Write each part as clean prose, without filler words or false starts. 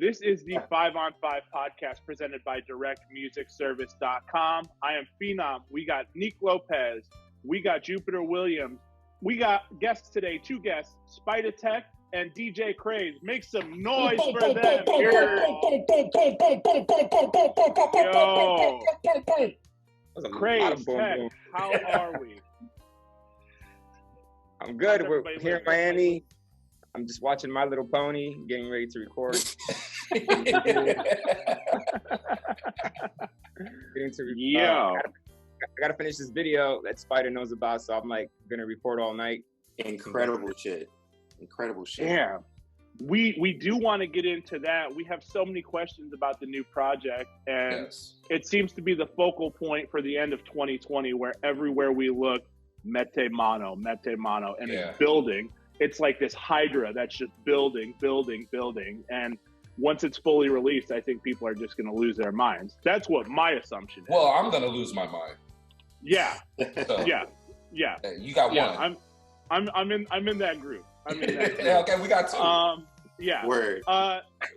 This is the 5 on 5 podcast presented by directmusicservice.com. I am Phenom. We got Nick Lopez. We got Jupiter Williams. We got guests today, 2 guests, SpydaTek and DJ Craze. Make some noise for them. Yo. Craze, Tech, how are we? I'm good. We're here in Miami. I'm just watching My Little Pony, getting ready to record. Yeah. I gotta finish this video that Spider knows about, so I'm like gonna record all night. Incredible shit. Yeah. We do want to get into that. We have so many questions about the new project, and it seems to be the focal point for the end of 2020, where everywhere we look, mete mano, and it's building. It's like this hydra that's just building. And once it's fully released, I think people are just going to lose their minds. That's what my assumption is. Well, I'm going to lose my mind. Yeah. So, yeah. You got one. I'm in that group. Yeah, okay, we got 2. Yeah. Word.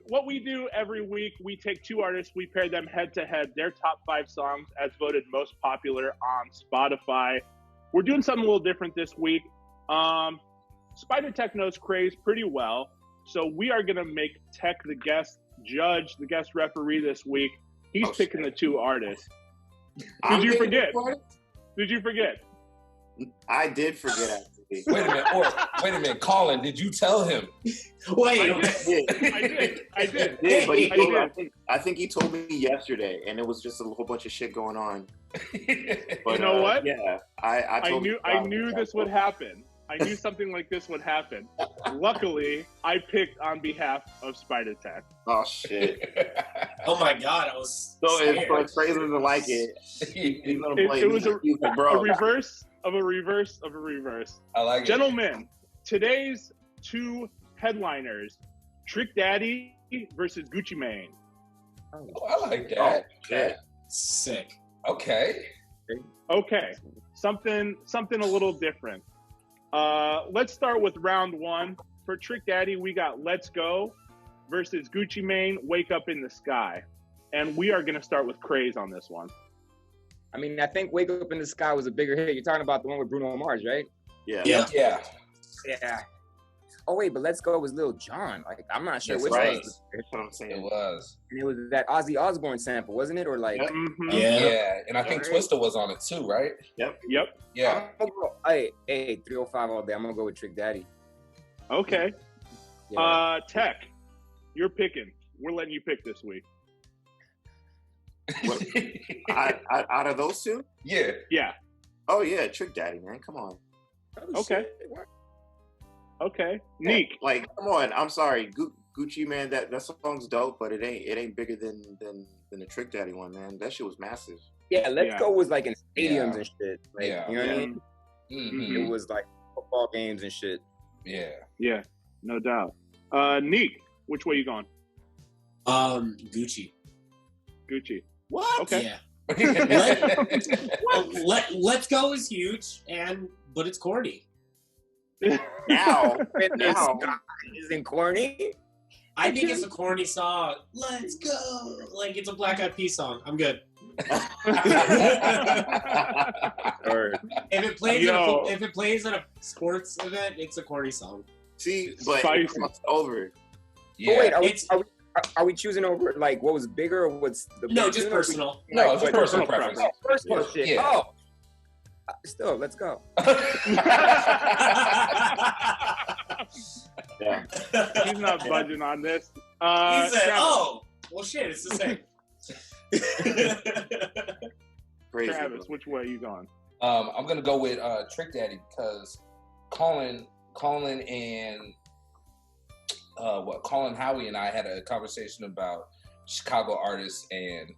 What we do every week, we take 2 artists, we pair them head to head, their top 5 songs as voted most popular on Spotify. We're doing something a little different this week. SpydaTek knows Craze pretty well, so we are going to make Tech the guest judge, the guest referee this week. He's picking the 2 artists. Did you forget? I did forget, actually. Wait a minute, Colin, did you tell him? I did. But I think he told me yesterday, and it was just a whole bunch of shit going on. But, you know what? Yeah, I knew this would happen. I knew something like this would happen. Luckily, I picked on behalf of SpydaTek. Oh shit! Oh my god, I was so if Crazy doesn't like it, he's gonna play. It was a reverse of a reverse of a reverse. I like it. Gentlemen, today's 2 headliners: Trick Daddy versus Gucci Mane. Oh, I like that. Okay. Sick. Okay. Something a little different. Let's start with round 1. For Trick Daddy, we got Let's Go versus Gucci Mane, Wake Up in the Sky. And we are going to start with Craze on this one. I mean, I think Wake Up in the Sky was a bigger hit. You're talking about the one with Bruno Mars, right? Yeah. Oh, wait, but Let's Go was Lil Jon. Like, I'm not sure which right. one. That's what I'm saying. It was. And it was that Ozzy Osbourne sample, wasn't it? Or like... Yeah. And I think Twista was on it too, right? Yep. Yeah. Hey, 305 all day. I'm going to go with Trick Daddy. Okay. Yeah. Tech, you're picking. We're letting you pick this week. What, out of those 2? Yeah. Yeah. Oh yeah, Trick Daddy, man. Come on. Okay. Neek. Like, come on. I'm sorry, Gucci, man. That song's dope, but it ain't bigger than the Trick Daddy one, man. That shit was massive. Yeah, Let's Go was like in stadiums and shit. Like, Yeah. You know what I mean? Mm-hmm. It was like football games and shit. Yeah, no doubt. Neek, which way you going? Gucci. What? Okay. Yeah. Let's Go is huge, but it's corny. Now. Isn't corny? I think it's a corny song. Let's go. Like, it's a Black Eyed Peas song. I'm good. If it plays at a sports event, it's a corny song. See, but it's over. Yeah. Oh, wait, are we choosing over like what was bigger or what's the just personal? No, just personal preference. Personal shit. Yeah. Oh, still, let's go. Yeah. He's not budging on this. He said, "Oh, well, shit, it's the same." Crazy, Travis, which way are you going? I'm gonna go with Trick Daddy because Colin and Colin Howie and I had a conversation about Chicago artists and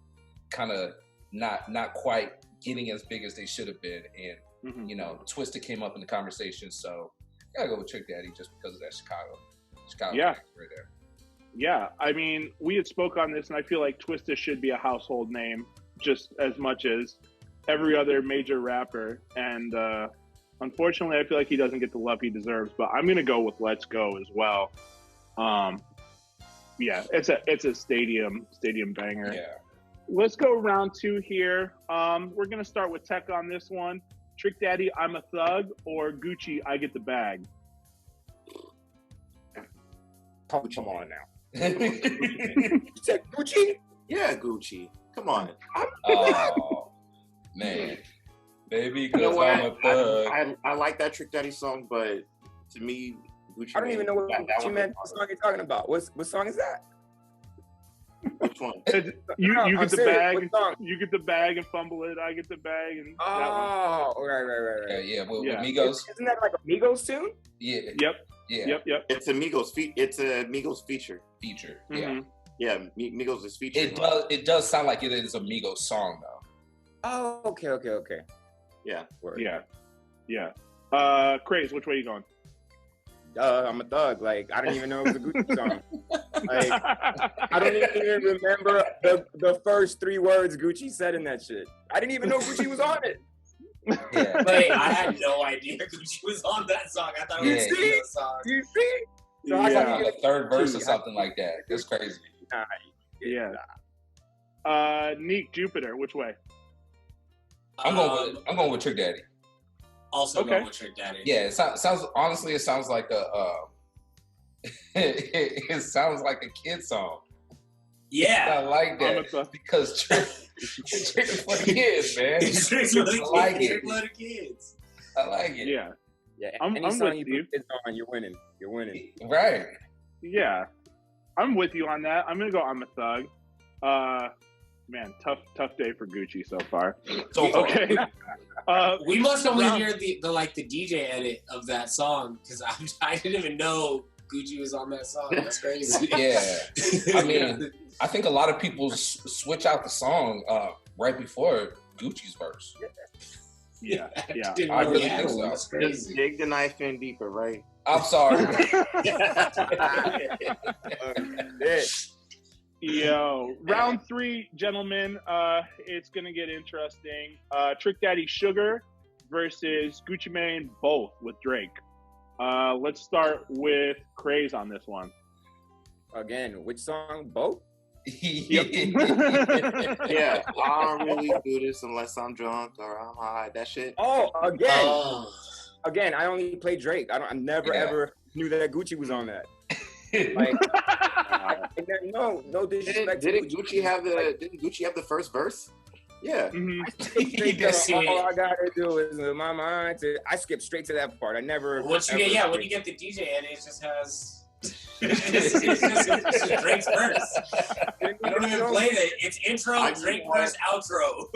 kind of not quite getting as big as they should have been, and you know, Twista came up in the conversation, so I gotta go with Trick Daddy just because of that Chicago right there. Yeah, I mean, we had spoke on this, and I feel like Twista should be a household name just as much as every other major rapper. And unfortunately, I feel like he doesn't get the love he deserves. But I'm going to go with Let's Go as well. Yeah, it's a stadium banger. Yeah. Let's go round 2 here. We're gonna start with Tech on this one. Trick Daddy, I'm a Thug, or Gucci, I Get the Bag. Come on now. You said Gucci? Yeah, Gucci. Come on. Oh man, baby, You because know what? I'm a thug. I like that Trick Daddy song, but to me, Gucci. I don't even know what that Gucci Mane song you're talking about. What song is that? Which one? You I'm get the serious. bag. What song? You get the bag and fumble it. I get the bag and that Oh, right. Yeah, with Yeah. Migos. Isn't that like a Migos tune? Yeah, one. Yep. yeah, Yep. It's a Migos feature. feature. Mhm. Yeah, Yeah, Migos is featured. it does sound like it is a Migos song though. Oh, okay. Yeah. Word. Yeah. Craze, which way you going? I'm a thug. Like, I didn't even know it was a Gucci song. Like, I don't even remember the first 3 words Gucci said in that shit. I didn't even know Gucci was on it. Yeah. Wait, I had no idea Gucci was on that song. I thought it was a Migos song. You see? So Yeah. I got Like a third verse or something like that. That's crazy. Yeah. Neek, Jupiter, which way? I'm going with Trick Daddy. Also Okay. going with Trick Daddy. Yeah, it sounds honestly, it sounds like a it sounds like a kid song. Yeah. I like I'm that a thug. because Trick is for the kids, man. It's Trick for the I like kids. it. Trick for the kids. I like it. Yeah. Yeah, I'm any song with you you. put kids on, you're winning. You're winning. Right. Yeah. I'm with you on that. I'm gonna go I'm a Thug. Man, tough day for Gucci so far. So far. Okay. We must only round- hear the DJ edit of that song because I didn't even know Gucci was on that song. That's crazy. Yeah. I mean, I think a lot of people switch out the song right before Gucci's verse. Yeah. Didn't I really know think that. so. That's Just crazy. dig the knife in deeper, right? I'm sorry. Yo, round 3, gentlemen. It's gonna get interesting. Trick Daddy Sugar versus Gucci Mane, both with Drake. Let's start with Craze on this one. Again, which song? Both? Yeah, I don't really do this unless I'm drunk or I'm high. That shit. Oh, again. Oh. Again, I only play Drake. I never ever knew that Gucci was on that. Like, no disrespect. Didn't Gucci have the first verse? Yeah. Mhm. All I gotta do is with my mind. I skip straight to that part. I never. Once you get, when you get the DJ edit, it just has. it's just Drake's verse. You don't even play it. It's intro, Drake verse, outro.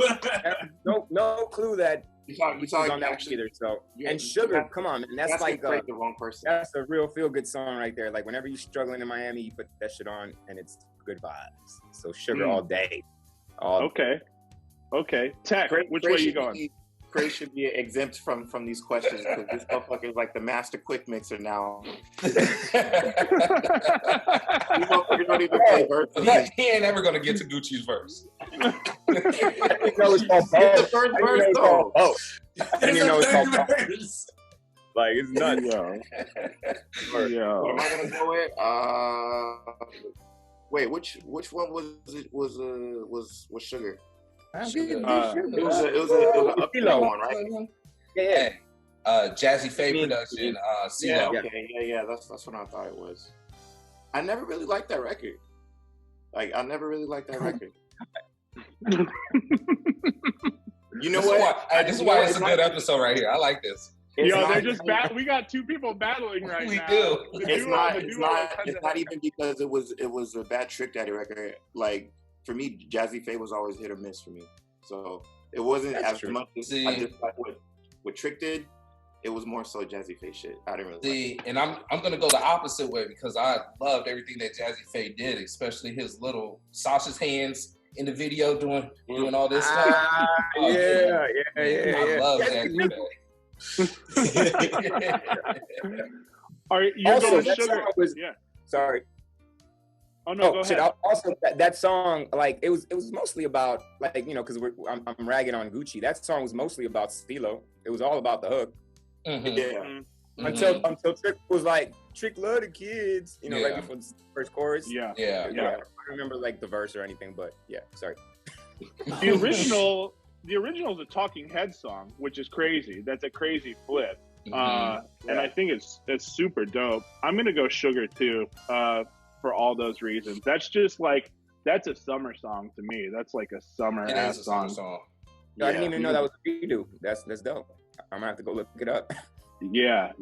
no clue that You was on that one either. So and Sugar, come on, man. That's like the wrong person. that's a real feel good song right there. Like whenever you're struggling in Miami, you put that shit on and it's good vibes. So Sugar all day. Okay. Tech, which way you going? Craze should be exempt from these questions because this motherfucker is like the master quick mixer now. These motherfuckers don't even play verses. He ain't ever gonna get to Gucci's verse. It's the first verse though. Oh, There's you know a it's called third verse. like it's nuts. Yo. What am I gonna go with? Wait, which one was Sugar? It It was an upbeat one, right? Yeah. Jazzy Faye production, CeeLo. Yeah. That's what I thought it was. I never really liked that record. You know what? This is why it's a good episode right here. I like this. They're just we got 2 people battling right We now. do. It's not even because it was a bad Trick Daddy record. Like for me, Jazzy Faye was always hit or miss for me. So it wasn't as much as I just like what Trick did. It was more so Jazzy Faye shit. I didn't really like it. And I'm gonna go the opposite way because I loved everything that Jazzy Faye did, especially his little sausage hands in the video doing all this stuff. Yeah. I love Jazzy Faye. Are you Also, going that Sugar? song was- Yeah. Sorry. Oh no, go ahead. Also, that song, like it was mostly about like because I'm ragging on Gucci. That song was mostly about Stilo. It was all about the hook. Mm-hmm. Yeah. until Trick was like, Trick love the kids, you know, right before the first chorus. Yeah. I don't remember like the verse or anything, but yeah, sorry. The original is a Talking Heads song, which is crazy. That's a crazy flip. And I think it's super dope. I'm gonna go Sugar too, for all those reasons. That's just like, that's a summer song to me. That's like a summer ass song. No, I didn't even know that was a redo. That's dope. I'm gonna have to go look it up. Yeah.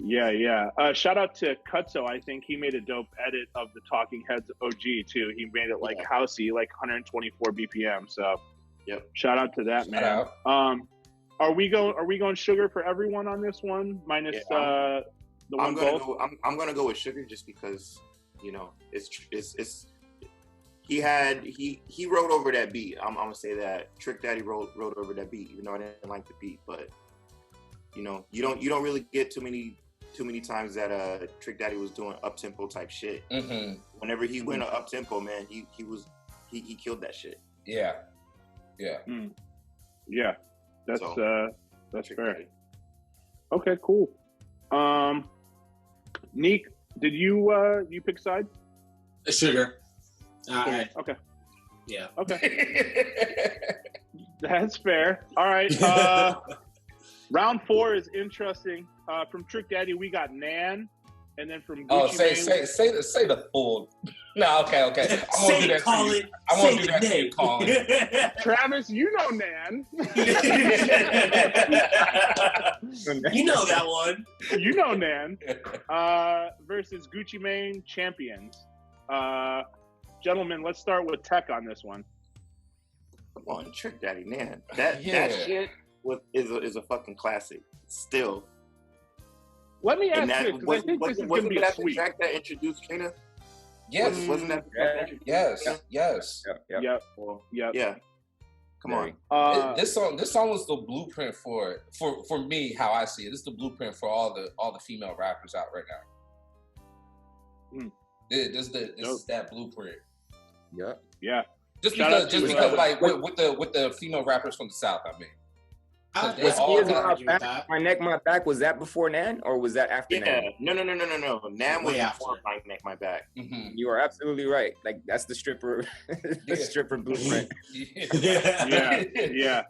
Shout out to Cutso. I think he made a dope edit of the Talking Heads OG too. He made it like housey, like 124 BPM. So, shout out to that, man. Are we going Sugar for everyone on this one? Minus the one vote. I'm gonna go with Sugar just because, you know, it's he wrote over that beat. I'm gonna say that Trick Daddy wrote over that beat, even though I didn't like the beat. But you know, you don't really get too many times that Trick Daddy was doing up tempo type shit. Whenever he went up tempo, man, he killed that shit. Yeah. That's fair. Okay, cool. Neek, did you pick sides? Sugar. Okay. Yeah. Okay. That's fair. All right. Round 4 is interesting. From Trick Daddy, we got Nan, and then from Gucci Mane, say the full. No, okay. I won't do that to you. I won't do that to you, Colin. Travis, you know Nan. You know that one. You know Nan. Versus Gucci Mane, Champions. Gentlemen, let's start with Tech on this one. Come on, Trick Daddy, Nan. That shit is a fucking classic. Still. Let me ask you, because I think this is going to be a sweep. Wasn't that the track that introduced Trina? Yes. Wasn't that the track that introduced Trina? Yes. Yep. Yeah. Come on. This song was the blueprint for me, how I see it. This is the blueprint for all the female rappers out right now. This is that blueprint. Yeah. Just because like with the female rappers from the South, I mean. My Neck, My Back, was that before Nan or was that after Nan? No. Nan was before My Neck, My Back. You are absolutely right. Like, that's the stripper stripper blueprint. Yeah.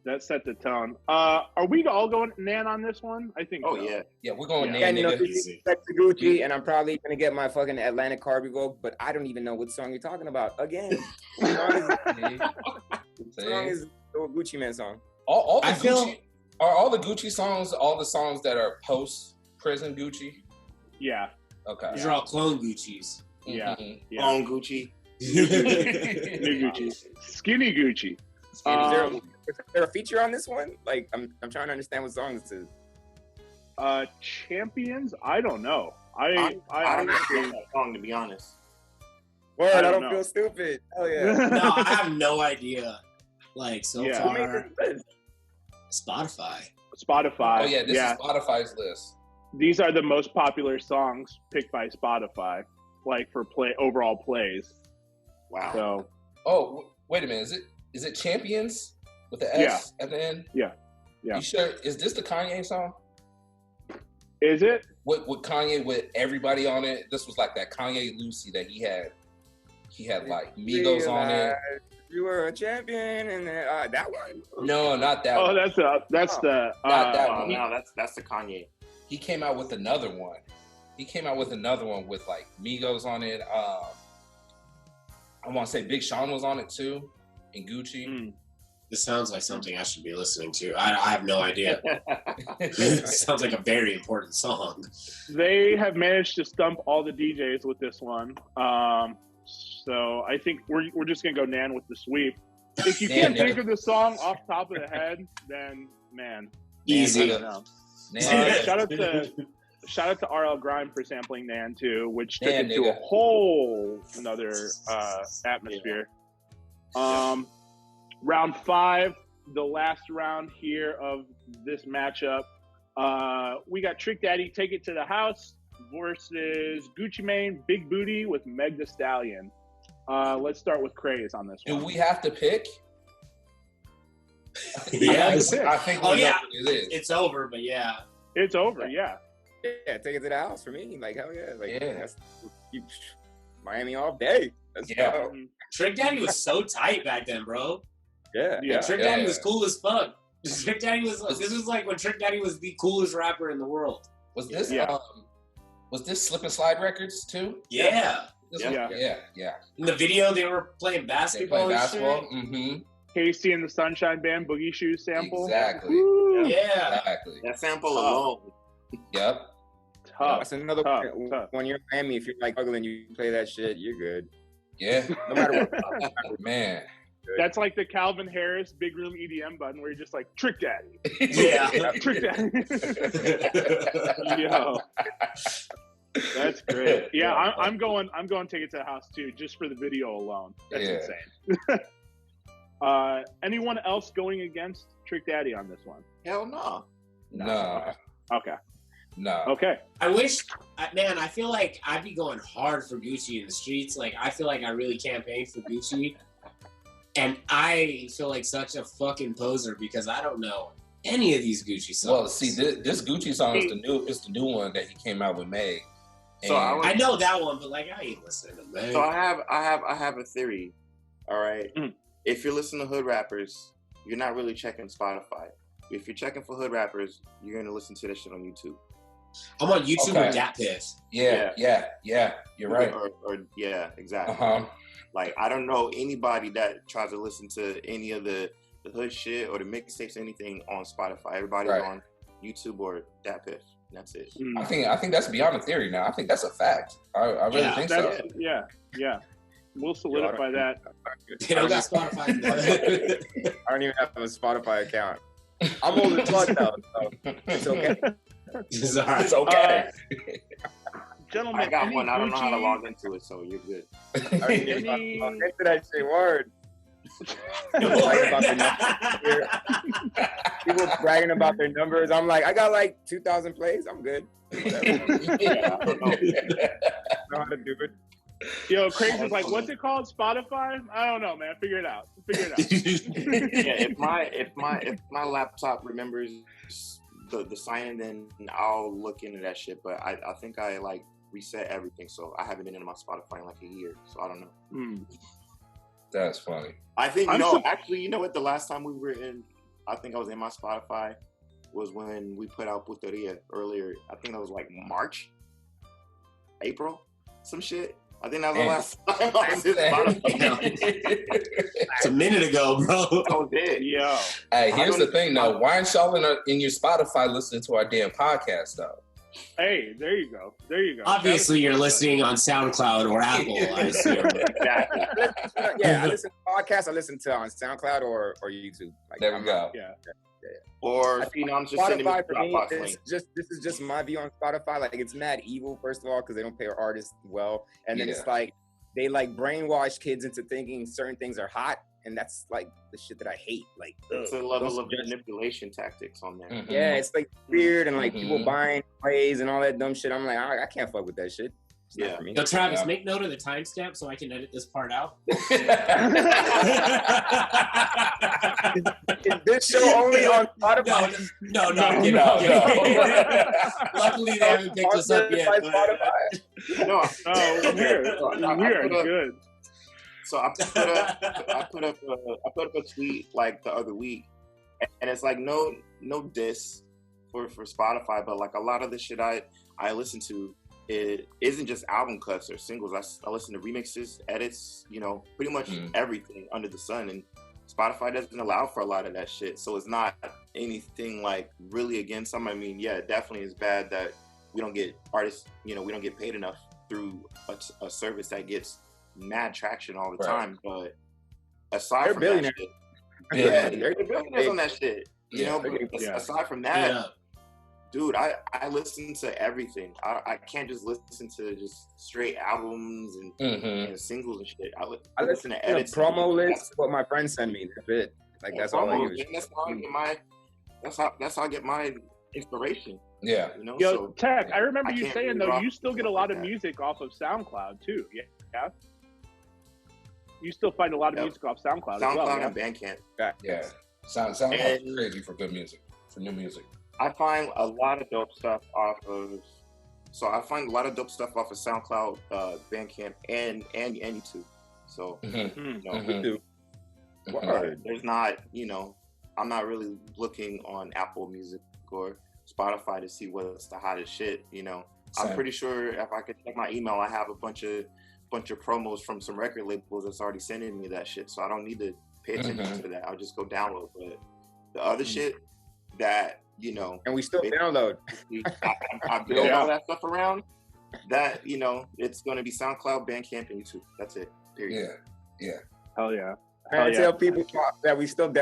That set the tone. Are we all going Nan on this one? I think so. Yeah, we're going Nan. You know, back to Gucci, and I'm probably gonna get my fucking Atlantic car revoked, but I don't even know what song you're talking about. Again, the song is the Gucci Man song. All the Gucci songs, all the songs that are post prison Gucci. Yeah. Okay. These are all clone Guccis. Yeah. Clone Gucci. New Gucci. Skinny Gucci. Is there a feature on this one? Like, I'm trying to understand what song this is. Champions? I don't know. I don't know that song, to be honest. Word, I don't feel stupid. Hell yeah. No, I have no idea. Like, far. Spotify. Oh yeah, this is Spotify's list. These are the most popular songs picked by Spotify, like for overall plays. Wow. So. Oh, wait a minute. Is it Champions with the S at the end? Yeah. You sure? Is this the Kanye song? Is it? With Kanye with everybody on it? This was like that Kanye Lucy that he had. He had like Migos on it. You were a champion, and that one. No, not that one. That's not that one. No, that's the Kanye. He came out with another one. With like Migos on it. I want to say Big Sean was on it too, and Gucci. This sounds like something I should be listening to. I have no idea. It sounds like a very important song. They have managed to stump all the DJs with this one. So I think we're just gonna go Nan with the sweep. If you can't think of the song off the top of the head, then man, easy. Shout out to RL Grime for sampling Nan too, which took it to a whole another atmosphere. Round 5, the last round here of this matchup. We got Trick Daddy, Take It to the House versus Gucci Mane, Big Booty with Meg Thee Stallion. Let's start with Craze on this one. Do we have to pick? Yeah, I think it is. It's over, but yeah. It's over. Yeah. Yeah, take it to the house for me. Like, hell yeah. Like, Yeah. that's Miami all day. Let's go. Trick Daddy was so tight back then, bro. Yeah. Trick Daddy was cool as fuck. Trick Daddy was. This was like when Trick Daddy was the coolest rapper in the world. Was this was this Slip and Slide Records too? Yeah. Yeah. In the video, they were playing basketball. Mm-hmm. Casey and the Sunshine Band Boogie Shoes sample. Exactly. Yeah. Exactly. That sample alone. Yep. Tough. That's another tough. when you're in Miami, if you're like struggling, you play that shit, you're good. Yeah. No matter what. Man. That's like the Calvin Harris Big Room EDM button where you're just like, Trick Daddy. Yeah. Trick Daddy. Yo. That's great. Yeah, I'm going Take It to the House too, just for the video alone. That's insane. Anyone else going against Trick Daddy on this one? Hell no. No. Okay. No. Okay. I wish, man, I feel like I'd be going hard for Gucci in the streets. Like, I feel like I really campaigned for Gucci. And I feel like such a fucking poser because I don't know any of these Gucci songs. Well, see, this Gucci song is the new one that he came out with Meg. So I know that one, but like I ain't listening to Meg. So I have a theory. All right. If you're listening to hood rappers, you're not really checking Spotify. If you're checking for hood rappers, you're gonna listen to this shit on YouTube. I'm on YouTube with Dat Piff. Yeah. You're right. Or yeah, exactly. Uh-huh. Like, I don't know anybody that tries to listen to any of the hood shit or the mixtapes, anything on Spotify. Everybody's on YouTube or Dat Piff. That's it. I think that's beyond a theory now. I think that's a fact. I really think so. Yeah. We'll solidify that. They don't got Spotify. I don't even have a Spotify account. I'm old as fuck though, so it's okay. It's okay. Gentlemen, I got one. I don't know how to log into it, so you're good. I didn't even log into that shit. Word. People bragging about their numbers. I'm like, I got like 2,000 plays. I'm good. I don't know how to do it. Yo, Craze is like, what's it called? Spotify? I don't know, man. Figure it out. If my laptop remembers the sign, then I'll look into that shit. But I think I like reset everything, so I haven't been into my Spotify in like a year, so I don't know. That's funny. I think actually, you know what? The last time we were in, I think I was in my Spotify was when we put out Puteria earlier. I think that was like March, April, some shit. I think that was the last time I was in Spotify. It's a minute ago, bro. That was it. Yo. Hey, here's the thing, though. Why aren't y'all in your Spotify listening to our damn podcast, though? Hey, there you go. Obviously, you're listening on SoundCloud or Apple, I assume. Exactly. I listen to podcasts. I listen to on SoundCloud or YouTube. Like, there we go. Yeah. Or Phenom's just sending me Spotify for me, Dropbox link. this is just my view on Spotify. Like, it's mad evil, first of all, because they don't pay our artists well, and then it's like they like brainwash kids into thinking certain things are hot, and that's like the shit that I hate. Like, it's a level of manipulation tactics on there. Mm-hmm. Yeah, it's like weird and like people buying plays and all that dumb shit. I'm like, I can't fuck with that shit. It's not for me. Yo, Travis, make note of the timestamp so I can edit this part out. Is this show only on Spotify? No. Luckily, they haven't picked us up yet. No, we're good. So I put up a tweet like the other week, and it's like no diss for Spotify, but like a lot of the shit I listen to, it isn't just album cuts or singles. I listen to remixes, edits, pretty much everything under the sun, and Spotify doesn't allow for a lot of that shit. So it's not anything like really against them. I mean, yeah, it definitely is bad that we don't get artists, we don't get paid enough through a service that gets mad traction all the time. But aside from that shit, they're billionaires on that shit. Aside from that, dude, I listen to everything. I can't just listen to just straight albums and singles and shit. I listen to edits, promo lists. What my friends send me, that's it. Like that's all I use. That's how I get my inspiration. Yeah. Yo, Tech, I remember you saying though, you still get a lot of music off of SoundCloud too. Yeah. You still find a lot of music off SoundCloud as well. SoundCloud and Bandcamp. Yeah. SoundCloud is crazy for good music, for new music. I find a lot of dope stuff off of. So I find a lot of dope stuff off of SoundCloud, Bandcamp, and YouTube. So there's not, I'm not really looking on Apple Music or Spotify to see what's the hottest shit. I'm pretty sure if I could check my email, I have a bunch of promos from some record labels that's already sending me that shit. So I don't need to pay attention to that. I'll just go download. But the other shit that and we still download. I build all that stuff around. That it's going to be SoundCloud, Bandcamp, and YouTube. That's it. Period. Yeah. Hell yeah. I tell people that I still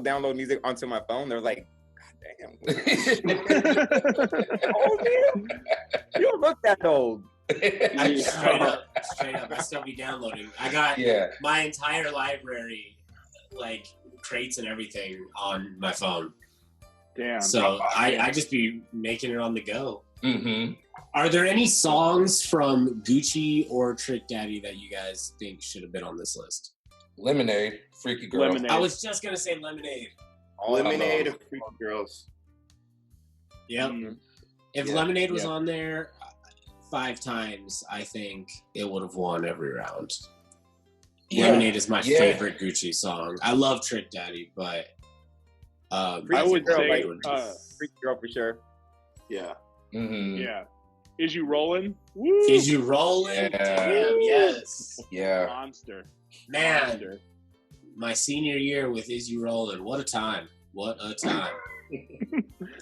download music onto my phone. They're like, God damn. Oh, man. You don't look that old. Straight up, I still be downloading. I got my entire library, like crates and everything, on my phone. Damn. So I just be making it on the go. Mm-hmm. Are there any songs from Gucci or Trick Daddy that you guys think should have been on this list? Lemonade, Freaky Girl. Lemonade. I was just gonna say Lemonade. Lemonade of Freaky Girls. Yep. If Lemonade was on there 5 times, I think it would have won every round. Lemonade is my favorite Gucci song. I love Trick Daddy, but I would say Freaky Girl for sure. Yeah. Mm-hmm. Yeah. Is You Rolling? Woo! Is You Rolling? Yeah. Damn, yes. Yeah. Monster. Man, my senior year with Is You Rolling. What a time. What a time.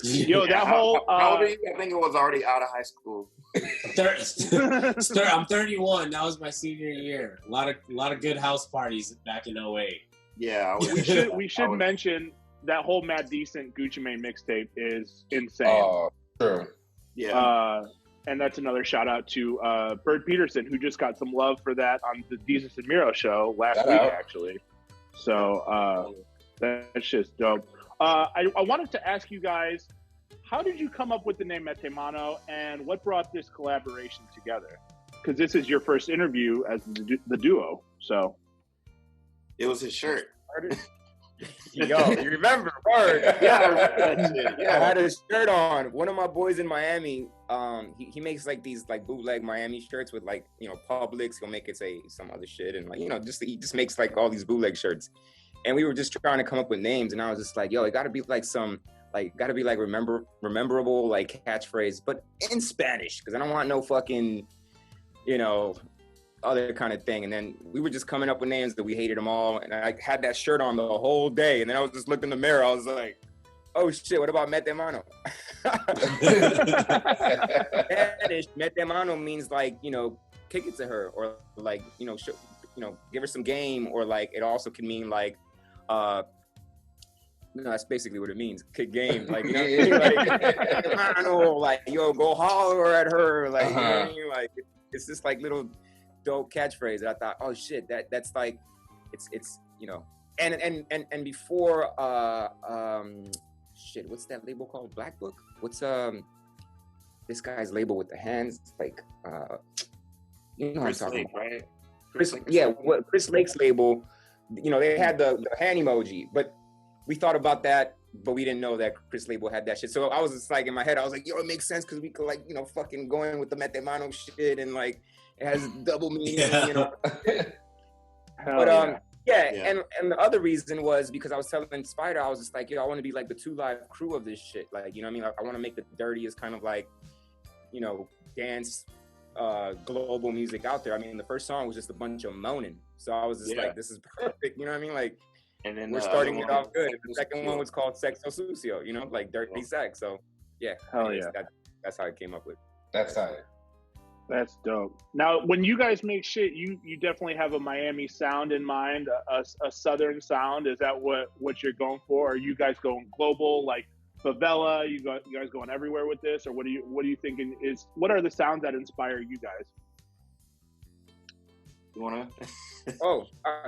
Yo, that whole... how old are you? I think it was already out of high school. I'm 31. That was my senior year. A lot of good house parties back in 08. Yeah. We should mention that whole Mad Decent Gucci Mane mixtape is insane. Oh, true. Yeah. And that's another shout out to Bird Peterson, who just got some love for that on the Jesus and Miro show last week, actually. So that's just dope. I wanted to ask you guys, how did you come up with the name Mete Mano, and what brought this collaboration together? Because this is your first interview as the duo, so. It was his shirt. Yo, you remember? Word. Yeah, I had a shirt on. One of my boys in Miami, he makes like these like bootleg Miami shirts with like, Publix. He'll make it say some other shit, and like, he just makes like all these bootleg shirts. And we were just trying to come up with names, and I was just like, yo, it got to be like rememberable like catchphrase, but in Spanish, because I don't want no fucking, other kind of thing. And then we were just coming up with names that we hated them all, and I had that shirt on the whole day, and then I was just looking in the mirror, I was like, oh shit, what about Mete Mano? Spanish, Mete Mano means like, kick it to her, or like, give her some game, or like it also can mean like that's basically what it means. Kick game, like like yo, go holler at her, like like it's just like little dope catchphrase that I thought, oh shit, that's like it's and before shit, what's that label called? Black Book? What's this guy's label with the hands, like what I'm talking about, right? Chris Lake's label, they had the hand emoji, but we thought about that, but we didn't know that Chris label had that shit. So I was just like, in my head, I was like, yo, it makes sense because we could like, fucking going with the Mete Mano shit, and like it has double meaning, But and the other reason was because I was telling Spyda, I was just like, yo, I want to be like the 2 Live crew of this shit. Like, I mean? Like, I want to make the dirtiest kind of like, dance global music out there. I mean, the first song was just a bunch of moaning. So I was just like, this is perfect. You know what I mean? Like, and then we're starting it off good. The second one was called Sexo Sucio, like dirty sex. So that's how I came up with. That's how. That's dope. Now, when you guys make shit, you definitely have a Miami sound in mind, a Southern sound. Is that what you're going for? Are you guys going global, like favela? You guys going everywhere with this, or what are you thinking? What are the sounds that inspire you guys? You wanna?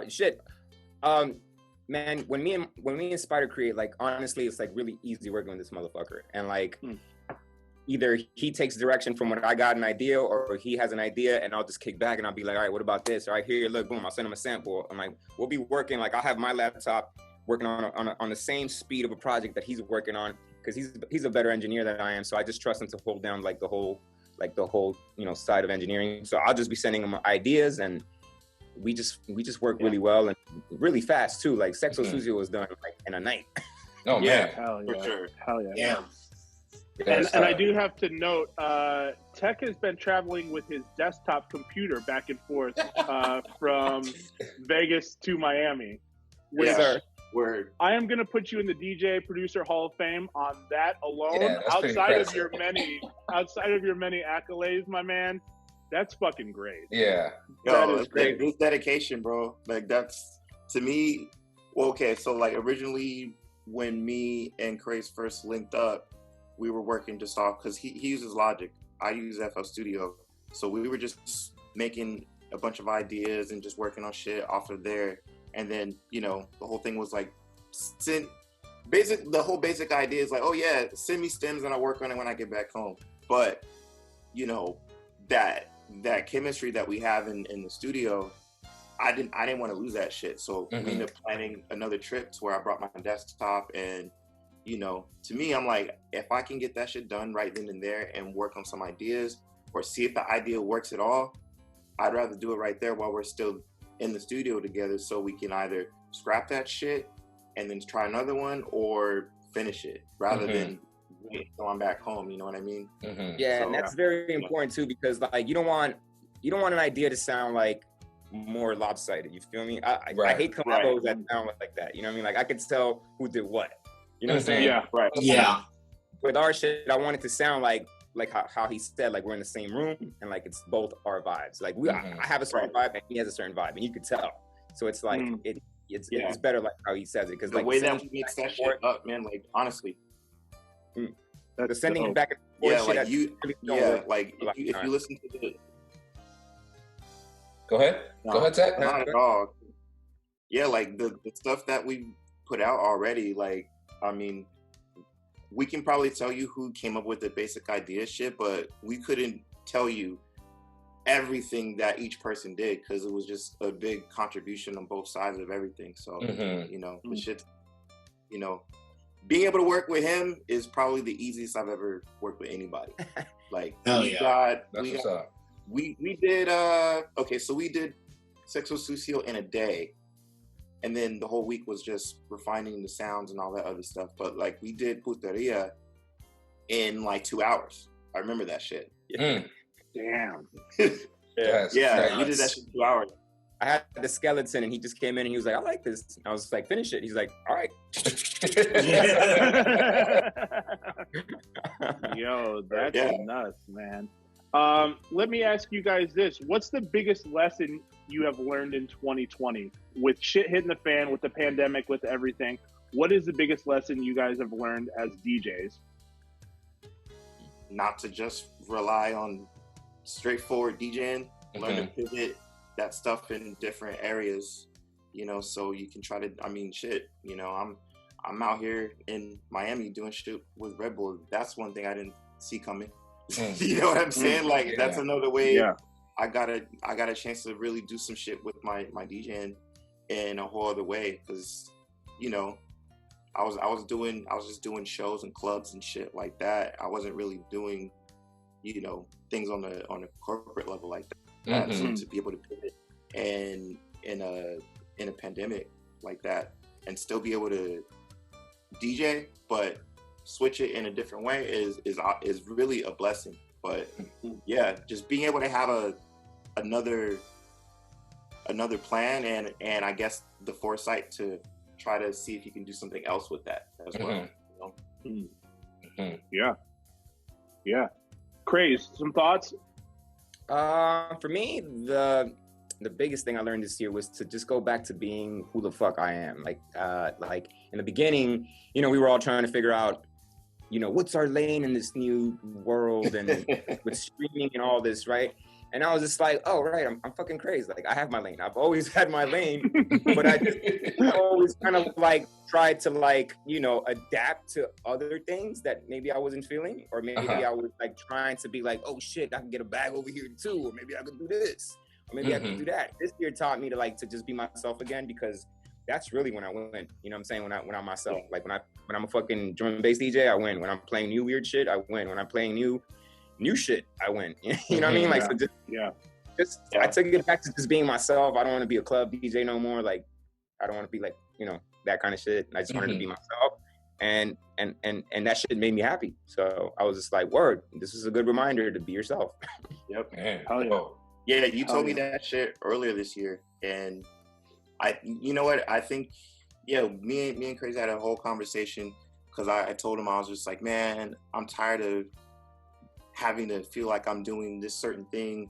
Shit. Man, when me and Spyda create, like, honestly, it's like really easy working with this motherfucker, and like. Either he takes direction from when I got an idea, or he has an idea, and I'll just kick back and I'll be like, all right, what about this? All right, here, look, boom, I'll send him a sample. I'm like, we'll be working, like, I'll have my laptop working on the same speed of a project that he's working on, because he's a better engineer than I am. So I just trust him to hold down like the whole side of engineering. So I'll just be sending him ideas, and we just work really well and really fast too. Like Sexo Sucio was done like in a night. Oh man, hell yeah, for sure. Hell yeah. Yeah. And I do have to note, Tech has been traveling with his desktop computer back and forth from Vegas to Miami. Yes, word. I am going to put you in the DJ Producer Hall of Fame on that alone. Yeah, outside of your many accolades, my man, that's fucking great. Yeah. That is great. It's dedication, bro. Like that's, to me, well, okay, so like originally when me and Craze first linked up, we were working just off, because he uses Logic, I use FL Studio. So we were just making a bunch of ideas and just working on shit off of there. And then, you know, the whole thing was like, the whole basic idea is like, oh yeah, send me stems and I'll work on it when I get back home. But, you know, that chemistry that we have in the studio, I didn't want to lose that shit. So we ended up planning another trip to where I brought my desktop, and, you know, to me, I'm like, if I can get that shit done right then and there and work on some ideas or see if the idea works at all, I'd rather do it right there while we're still in the studio together, so we can either scrap that shit and then try another one or finish it rather than wait until I'm back home. You know what I mean? Yeah, so, and that's very important too, because like you don't want an idea to sound like more lopsided. You feel me? I hate collabos that sound like that. You know what I mean? Like I could tell who did what. You know what I'm saying? Yeah, right. Yeah. With our shit, I want it to sound like how he said, like we're in the same room and like it's both our vibes. Like I have a certain vibe and he has a certain vibe, and you could tell. So it's like it's better like how he says it, because the like way that we mix that shit up, man. Like honestly, the sending it back and forth. Yeah, like like if you listen to the. Go ahead. Go ahead, Tech. Not at all. Yeah, like the stuff that we put out already. Like I mean, we can probably tell you who came up with the basic idea shit, but we couldn't tell you everything that each person did, because it was just a big contribution on both sides of everything. So, you know, the shit, you know, being able to work with him is probably the easiest I've ever worked with anybody. Like, we did, okay, so we did Sexo Sucio in a day. And then the whole week was just refining the sounds and all that other stuff. But like we did Puteria in like 2 hours. I remember that shit. Damn. Yeah, we did that shit in 2 hours. I had the skeleton and he just came in and he was like, I like this. I was like, finish it. He's like, all right. Yo, that's nuts, man. Let me ask you guys this. What's the biggest lesson you have learned in 2020 with shit hitting the fan, with the pandemic, with everything? What is the biggest lesson you guys have learned as DJs? Not to just rely on straightforward DJing, learn to pivot that stuff in different areas, you know, so you can try to, I mean, shit, you know, I'm out here in Miami doing shit with Red Bull. That's one thing I didn't see coming. You know what I'm saying? Like that's another way. I got a chance to really do some shit with my DJing in a whole other way, because, you know, I was just doing shows and clubs and shit like that. I wasn't really doing, you know, things on a corporate level like that. So to be able to pivot and in a pandemic like that and still be able to DJ but switch it in a different way is really a blessing. But yeah, just being able to have another plan and I guess the foresight to try to see if you can do something else with that as well. You know? Yeah. Craze, some thoughts? For me, the biggest thing I learned this year was to just go back to being who the fuck I am. Like in the beginning, you know, we were all trying to figure out, you know, what's our lane in this new world and with streaming and all this, right? And I was just like, oh, right, I'm fucking crazy. Like, I have my lane. I've always had my lane, but I always kind of like tried to like, you know, adapt to other things that maybe I wasn't feeling, or maybe I was like trying to be like, oh shit, I can get a bag over here too, or maybe I could do this, or maybe I could do that. This year taught me to just be myself again, because that's really when I win. You know what I'm saying? When I'm myself. Like when I'm a fucking drum and bass DJ, I win. When I'm playing new weird shit, I win. When I'm playing new shit, I win. You know what I mean? Like, I took it back to just being myself. I don't want to be a club DJ no more. Like, I don't want to be like, you know, that kind of shit. I just wanted to be myself. And that shit made me happy. So I was just like, word, this is a good reminder to be yourself. Yep. Man. Yeah, you told me that shit earlier this year. And you know what? I think, me and Craze had a whole conversation because I told him, I was just like, man, I'm tired of having to feel like I'm doing this certain thing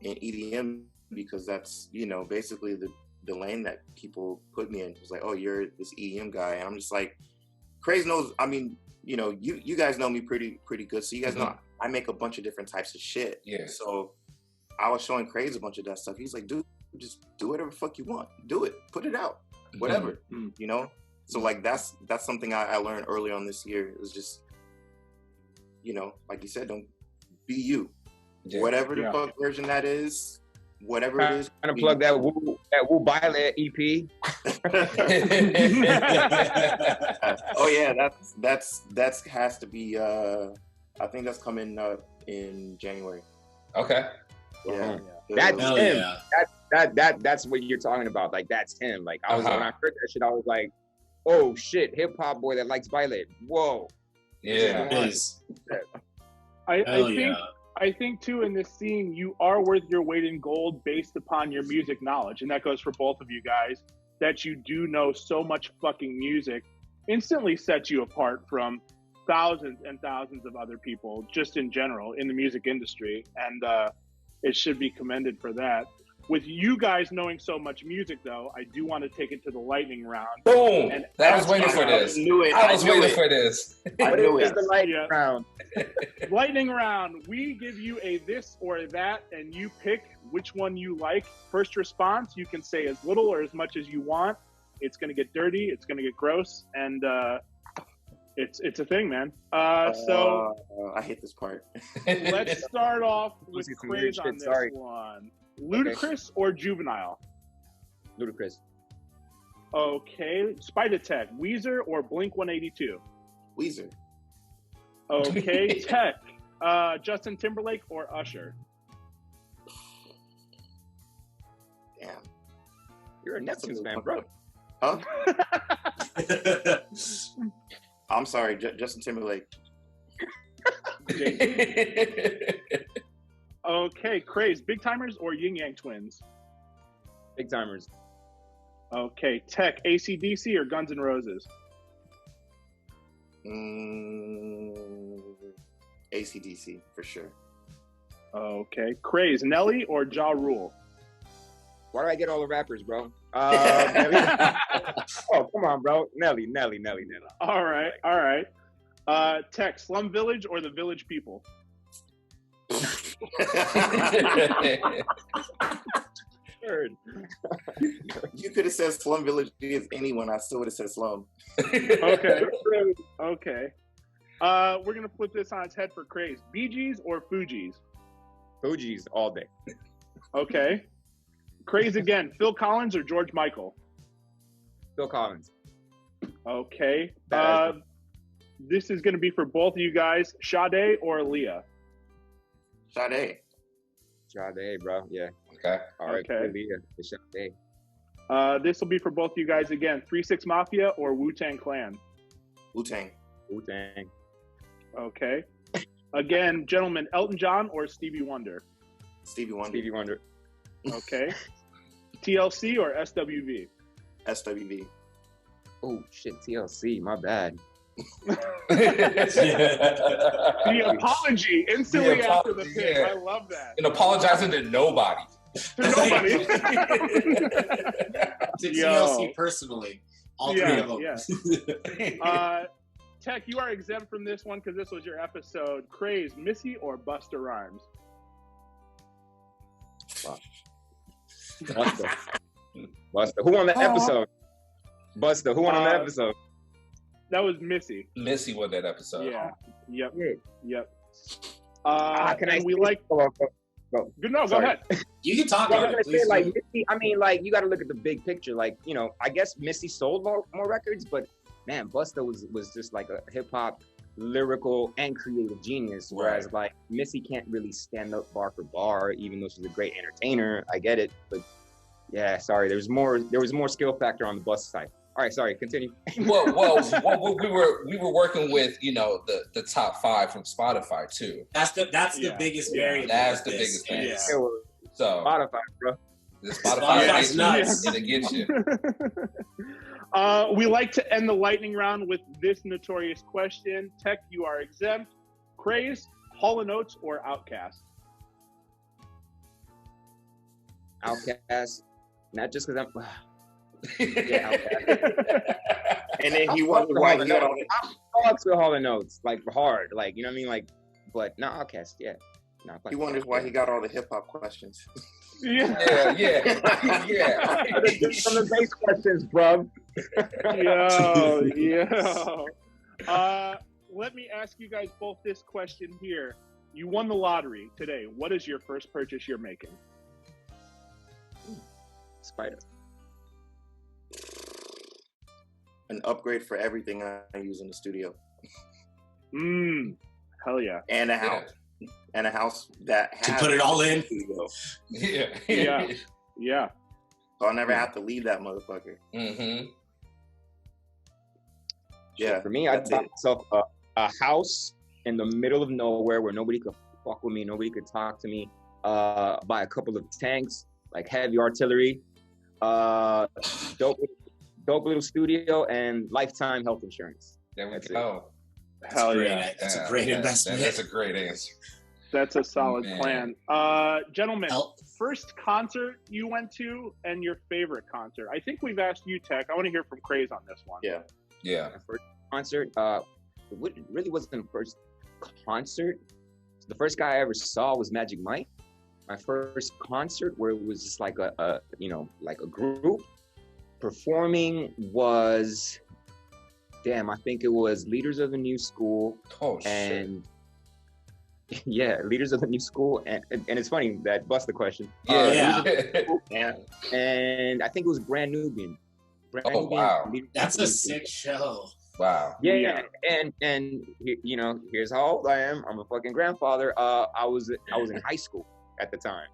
in EDM because that's, you know, basically the lane that people put me in. It's like, oh, you're this EDM guy. And I'm just like, Craze knows, I mean, you know, you guys know me pretty good. So you guys know I make a bunch of different types of shit. Yeah. So I was showing Craze a bunch of that stuff. He's like, dude, just do whatever the fuck you want. Do it. Put it out. Whatever. You know? So like that's something I learned early on this year. It was just, you know, like you said, don't be you. Yeah. Whatever the fuck version that is, whatever it is. Trying to plug that Wu Baile EP. Oh yeah, that's has to be I think that's coming up in January. Okay. Yeah. That's him. That's what you're talking about. Like that's him. Like I was when I heard that shit, I was like, oh shit, hip hop boy that likes Baile. Whoa. Yeah. It is. I think too in this scene you are worth your weight in gold based upon your music knowledge, and that goes for both of you guys. That you do know so much fucking music instantly sets you apart from thousands and thousands of other people just in general in the music industry, and it should be commended for that. With you guys knowing so much music, though, I do want to take it to the lightning round. Boom! And I was waiting for this. I was waiting for this. I knew it. The lightning round. Lightning round. We give you a this or that, and you pick which one you like. First response, you can say as little or as much as you want. It's going to get dirty. It's going to get gross, and it's a thing, man. So I hate this part. Let's start off with Craze on this one. Ludacris or Juvenile? Ludacris. Okay. SpydaTek, Weezer or Blink-182? Weezer. Okay. Tech, Justin Timberlake or Usher? Damn. You're a Neptunes fan, bro. Huh? I'm sorry, Justin Timberlake. Okay, Craze, Big Timers or Yin Yang Twins? Big Timers. Okay, Tech, AC/DC or Guns N' Roses? AC/DC for sure. Okay, Craze, Nelly or Ja Rule? Why do I get all the rappers, bro? Oh, come on, bro. Nelly. All right. Tech, Slum Village or the Village People? You could have said Slum Village is anyone. I still would have said Slum. Okay. We're gonna flip this on its head for Craze. Bee Gees or Fugees? Fugees all day. Okay. Craze again. Phil Collins or George Michael? Phil Collins. Okay. This is gonna be for both of you guys. Sade or Aaliyah? Sade, bro. Yeah. Okay. All right. Okay. Sade. This will be for both of you guys again. 3 6 Mafia or Wu-Tang Clan? Wu-Tang. Okay. Again, gentlemen, Elton John or Stevie Wonder? Stevie Wonder. Okay. TLC or SWV? SWV. Oh shit, TLC. My bad. The apology instantly after the pick. Yeah. I love that. And apologizing to nobody. Nobody. To TLC personally. All three of them. Yeah. Tech, you are exempt from this one because this was your episode. Craze, Missy or Busta Rhymes? Busta. Who won the episode? Busta. Who won on the episode? That was Missy. Missy won that episode. Yeah. Yep. Yeah. Can I? We like. Go. No, go ahead. You can talk about it. Please like Missy, I mean, like you got to look at the big picture. Like, you know, I guess Missy sold more records, but man, Busta was just like a hip hop, lyrical and creative genius. Whereas like Missy can't really stand up bar for bar, even though she's a great entertainer. I get it, but yeah, sorry, there was more skill factor on the Busta side. All right, sorry, continue. well, we were working with, you know, the top 5 from Spotify too. That's the biggest variable. That's the biggest thing. Yeah. So Spotify, bro. The Spotify's nuts. It'll get you. We like to end the lightning round with this notorious question. Tech, you are exempt. Craze, Hall & Oates, or Outkast? Outkast. Not just because I'm... Yeah, and then he wondered why he got all the thoughts with Hall & Oates, like hard, like, you know what I mean, like, but no, Outkast, yeah. No, he wonders why he got all the hip hop questions. Yeah. Some of the base questions, bro. Let me ask you guys both this question here. You won the lottery today. What is your first purchase you're making? Spyda. An upgrade for everything I use in the studio. Hell yeah. And a house. Yeah. And a house that has to put it all in. Yeah. So I'll never have to leave that motherfucker. Mm-hmm. Yeah. For me, I bought myself a house in the middle of nowhere where nobody could fuck with me, nobody could talk to me. Buy a couple of tanks, like heavy artillery, dope little studio, and lifetime health insurance. There we go. Hell yeah. That's a great investment. That's a great answer. That's a solid plan. Gentlemen, first concert you went to and your favorite concert. I think we've asked you, Tech. I want to hear from Craze on this one. Yeah. My first concert, it really wasn't the first concert. The first guy I ever saw was Magic Mike. My first concert where it was just like a group performing was, I think it was Leaders of the New School. And Leaders of the New School, and it's funny that bust the question. And I think it was Brand Nubian. Wow, that's a sick show. Wow. Yeah. And you know, here's how old I am. I'm a fucking grandfather. I was in high school at the time,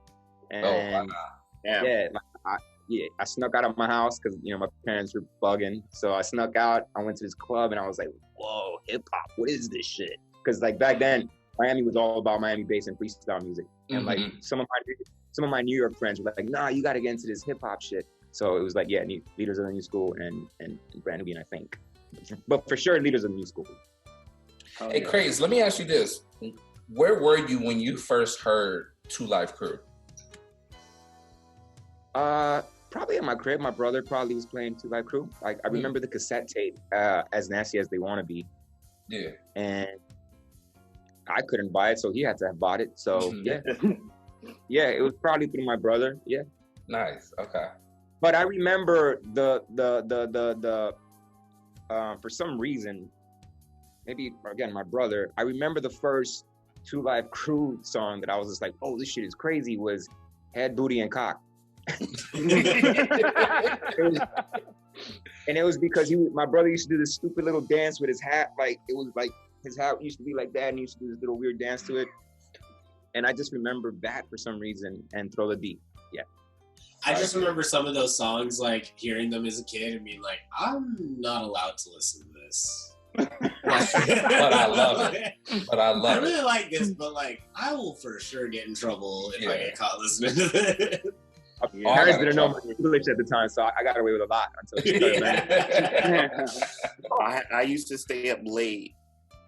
and I snuck out of my house because, you know, my parents were bugging. So I snuck out. I went to this club and I was like, whoa, hip hop, what is this shit? Because like back then, Miami was all about Miami bass and freestyle music. And like some of my New York friends were like, nah, you got to get into this hip hop shit. So it was like, Leaders of the New School and Brand Nubian, I think. But for sure, Leaders of the New School. Hey, Craze, let me ask you this. Where were you when you first heard Two Live Crew? Probably at my crib. My brother probably was playing Two Live Crew. Like I remember the cassette tape, As Nasty As They Wanna Be. Yeah. And I couldn't buy it, so he had to have bought it. So yeah, it was probably through my brother. Yeah. Nice. Okay. But I remember the for some reason, maybe again my brother. I remember the first Two Live Crew song that I was just like, oh, this shit is crazy. Was Head, Booty, and Cock. It was because my brother used to do this stupid little dance with his hat. Like it was like his hat used to be like that, and he used to do this little weird dance to it. And I just remember that for some reason, and Throw the D. Yeah. I just remember some of those songs, like hearing them as a kid and being like, I'm not allowed to listen to this. But I love it. I really like this, but like I will for sure get in trouble if I get caught listening to this. My parents didn't know my English at the time, so I got away with a lot until she started I used to stay up late,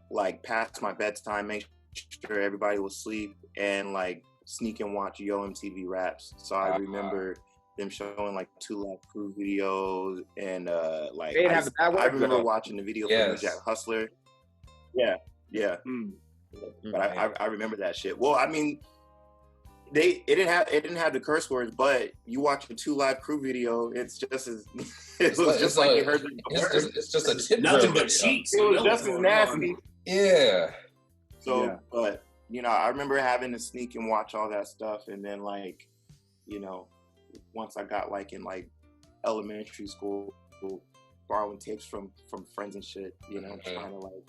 like past my bedtime, make sure everybody was asleep, and like sneak and watch Yo MTV Raps. So I remember them showing like Two Live Crew videos, and like I remember watching the video from the Jack Hustler. Yeah. But I remember that shit. Well, I mean, it didn't have the curse words, but you watch a Two Live Crew video, it's just as it was just like you heard the it's just a tip. Nothing but cheeks. It was just as nasty. Yeah. So, but you know, I remember having to sneak and watch all that stuff, and then like, you know, once I got like in like elementary school, borrowing tapes from friends and shit, you know, trying to like,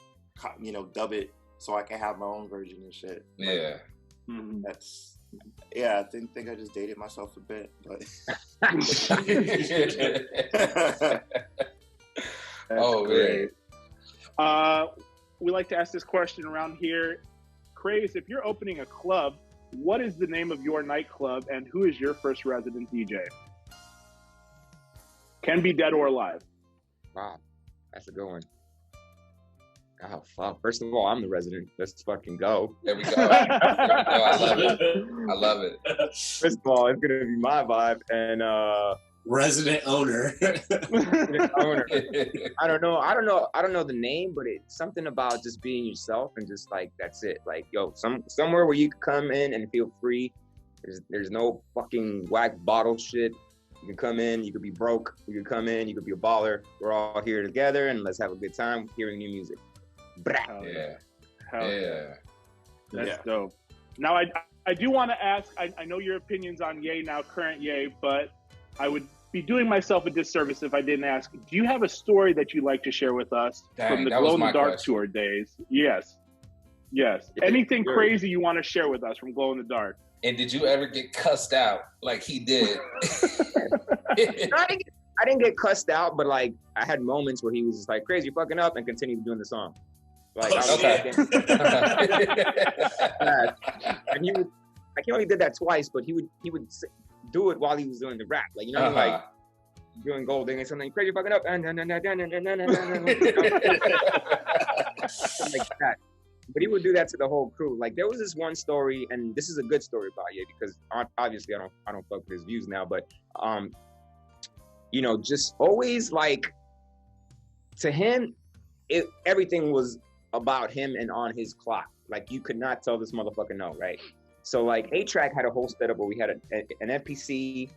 you know, dub it so I can have my own version and shit. Yeah. Like, that's, yeah, I think I just dated myself a bit, but. Oh, great. We like to ask this question around here. Craze, if you're opening a club, what is the name of your nightclub and who is your first resident DJ? Can be dead or alive. Wow, that's a good one. Oh, fuck. First of all, I'm the resident. Let's fucking go. There we go. I love it. I love it. First of all, it's going to be my vibe. And resident owner. I don't know the name, but it's something about just being yourself and just like, that's it. Like, yo, somewhere where you can come in and feel free. There's no fucking whack bottle shit. You can come in, you could be broke. You can come in, you could be a baller. We're all here together and let's have a good time hearing new music. Hell yeah. Hell yeah. That's dope. Now, I do want to ask, I know your opinions on Ye now, current Ye, but I would be doing myself a disservice if I didn't ask. Do you have a story that you'd like to share with us from the Glow in the Dark tour days? Yes. Anything crazy you want to share with us from Glow in the Dark? And did you ever get cussed out like he did? I didn't get cussed out, but like I had moments where he was just like, "Crazy, you're fucking up," and continued doing the song. Like, okay. And he only did that twice, but he would do it while he was doing the rap. Like, you know, like doing gold digging something, "Crazy, you're fucking up," and like that. But he would do that to the whole crew. Like, there was this one story, and this is a good story about Ye because obviously I don't fuck with his views now, but you know, just always like to him, everything was about him and on his clock. Like, you could not tell this motherfucker no, right? So like A-Track had a whole setup where we had an FPC.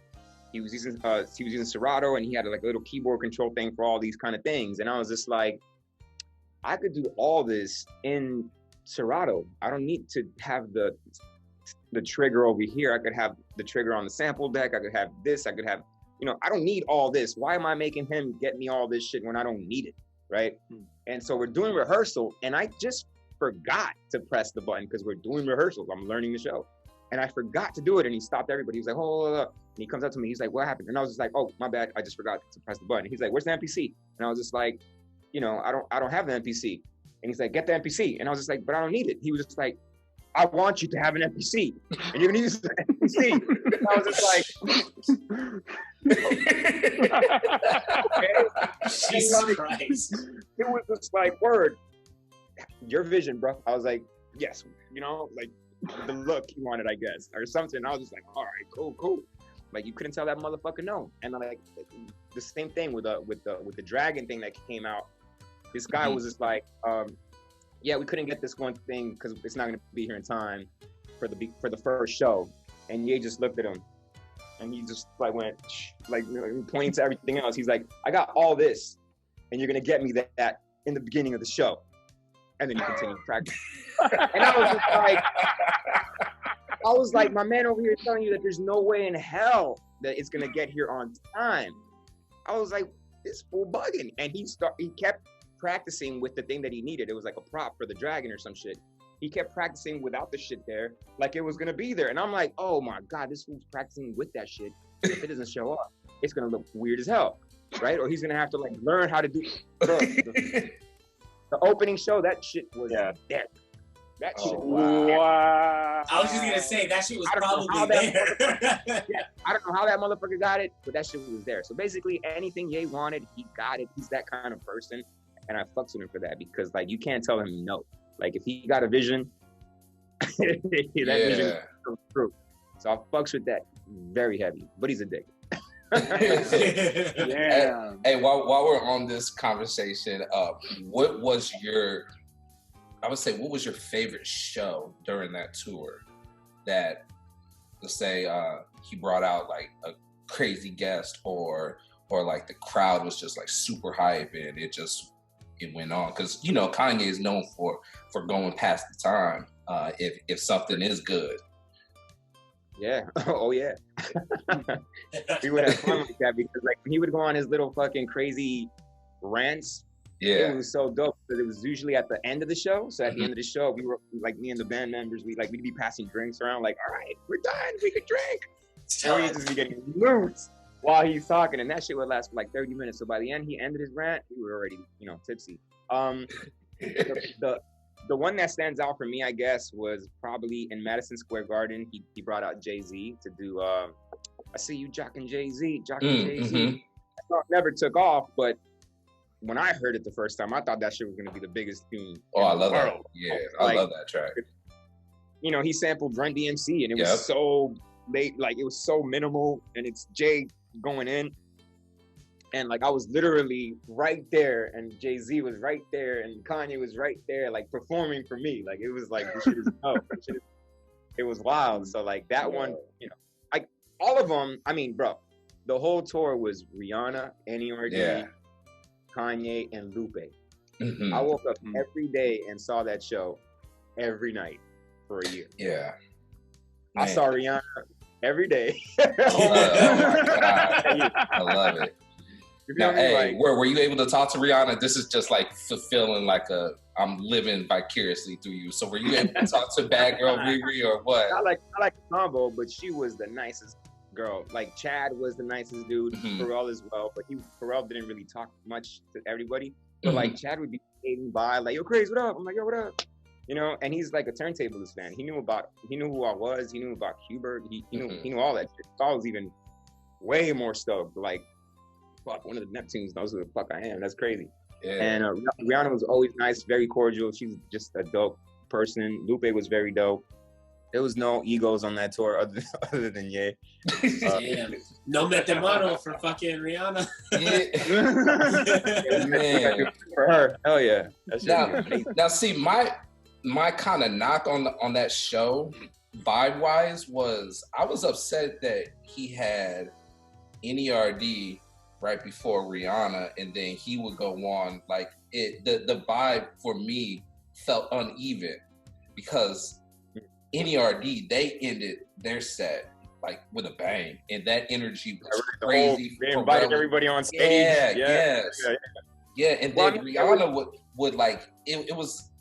He was using Serato, and he had like a little keyboard control thing for all these kind of things. And I was just like, I could do all this in Serato. I don't need to have the trigger over here. I could have the trigger on the sample deck. I could have this. I could have, you know, I don't need all this. Why am I making him get me all this shit when I don't need it, right? And so we're doing rehearsal, and I just forgot to press the button because we're doing rehearsals. I'm learning the show. And I forgot to do it, and he stopped everybody. He was like, "Hold up." And he comes up to me. He's like, "What happened?" And I was just like, "Oh, my bad. I just forgot to press the button." He's like, "Where's the MPC?" And I was just like, "You know, I don't have the MPC." And he's like, "Get the MPC." And I was just like, "But I don't need it." He was just like, "I want you to have an MPC, and you're gonna use the MPC." And I was just like, "Okay." Jesus Christ. It was just like, "Word, your vision, bro." I was like, "Yes," you know, like the look he wanted, I guess, or something. I was just like, "All right, cool." Like, you couldn't tell that motherfucker no. And like the same thing with the dragon thing that came out. This guy was just like, "Yeah, we couldn't get this one thing because it's not gonna be here in time for the first show." And Ye just looked at him, and he just like went like pointing to everything else. He's like, "I got all this, and you're gonna get me that in the beginning of the show." And then he continued to practice. And I was like, my man over here telling you that there's no way in hell that it's gonna get here on time. I was like, this fool bugging. And he kept practicing with the thing that he needed. It was like a prop for the dragon or some shit. He kept practicing without the shit there, like it was gonna be there. And I'm like, oh my God, this fool's practicing with that shit. If it doesn't show up, it's gonna look weird as hell, right? Or he's gonna have to like learn how to do. Bro, the opening show, that shit was dead. That shit. Wow. I was just gonna say that shit was probably there. I don't know how that motherfucker got it, but that shit was there. So basically, anything Ye wanted, he got it. He's that kind of person, and I fucks with him for that because like you can't tell him no. Like if he got a vision, that vision comes true. So I fucks with that very heavy, but he's a dick. Yeah. Hey, while we're on this conversation, what was your favorite show during that tour that, let's say, he brought out like a crazy guest or like the crowd was just like super hype and it went on? Because, you know, Kanye is known for going past the time. if something is good. Yeah. Oh yeah. We would have fun like that because like he would go on his little fucking crazy rants. Yeah. It was so dope because it was usually at the end of the show. So at the end of the show, we were like me and the band members, we'd be passing drinks around like, all right, we're done, we could drink. And we'd just be getting loose while he's talking, and that shit would last for like 30 minutes. So by the end he ended his rant, we were already, tipsy. The one that stands out for me, I guess, was probably in Madison Square Garden. He brought out Jay-Z to do I See You Jockin' Jay-Z, Jay-Z. That song never took off, but when I heard it the first time, I thought that shit was gonna be the biggest tune. Oh, I love that. Yeah, I love that track. He sampled Run DMC, and it was so late, like it was so minimal, and it's Jay going in. And like I was literally right there, and Jay-Z was right there, and Kanye was right there, like performing for me. Like it was like this shit is dope. It was wild. So like that one, like all of them. I mean, bro, the whole tour was Rihanna, NERD, Kanye, and Lupe. Mm-hmm. I woke up every day and saw that show every night for a year. Yeah, I saw Rihanna every day. Oh my God, I love it. Now, hey, were you able to talk to Rihanna? This is just like fulfilling I'm living vicariously through you. So were you able to talk to Bad Girl Riri or what? I like the combo, but she was the nicest girl. Like Chad was the nicest dude, Pharrell as well, but Pharrell didn't really talk much to everybody. But like Chad would be skating by, like, yo, Craze, what up? I'm like, yo, what up? And he's like a turntablist fan. He knew who I was. He knew about Hubert. He knew all that shit. So I was even way more stoked. Like, fuck, one of the Neptunes knows who the fuck I am. That's crazy. Yeah. And Rihanna was always nice, very cordial. She's just a dope person. Lupe was very dope. There was no egos on that tour other than Ye. Damn. No metemano for fucking Rihanna. Yeah. Man. For her, hell yeah. Now see, my kind of knock on that show, vibe-wise, was I was upset that he had NERD right before Rihanna, and then he would go on like it. The vibe for me felt uneven because NERD, they ended their set like with a bang, and that energy was crazy. They invited everybody on stage. Yeah. And then Rihanna would like it was,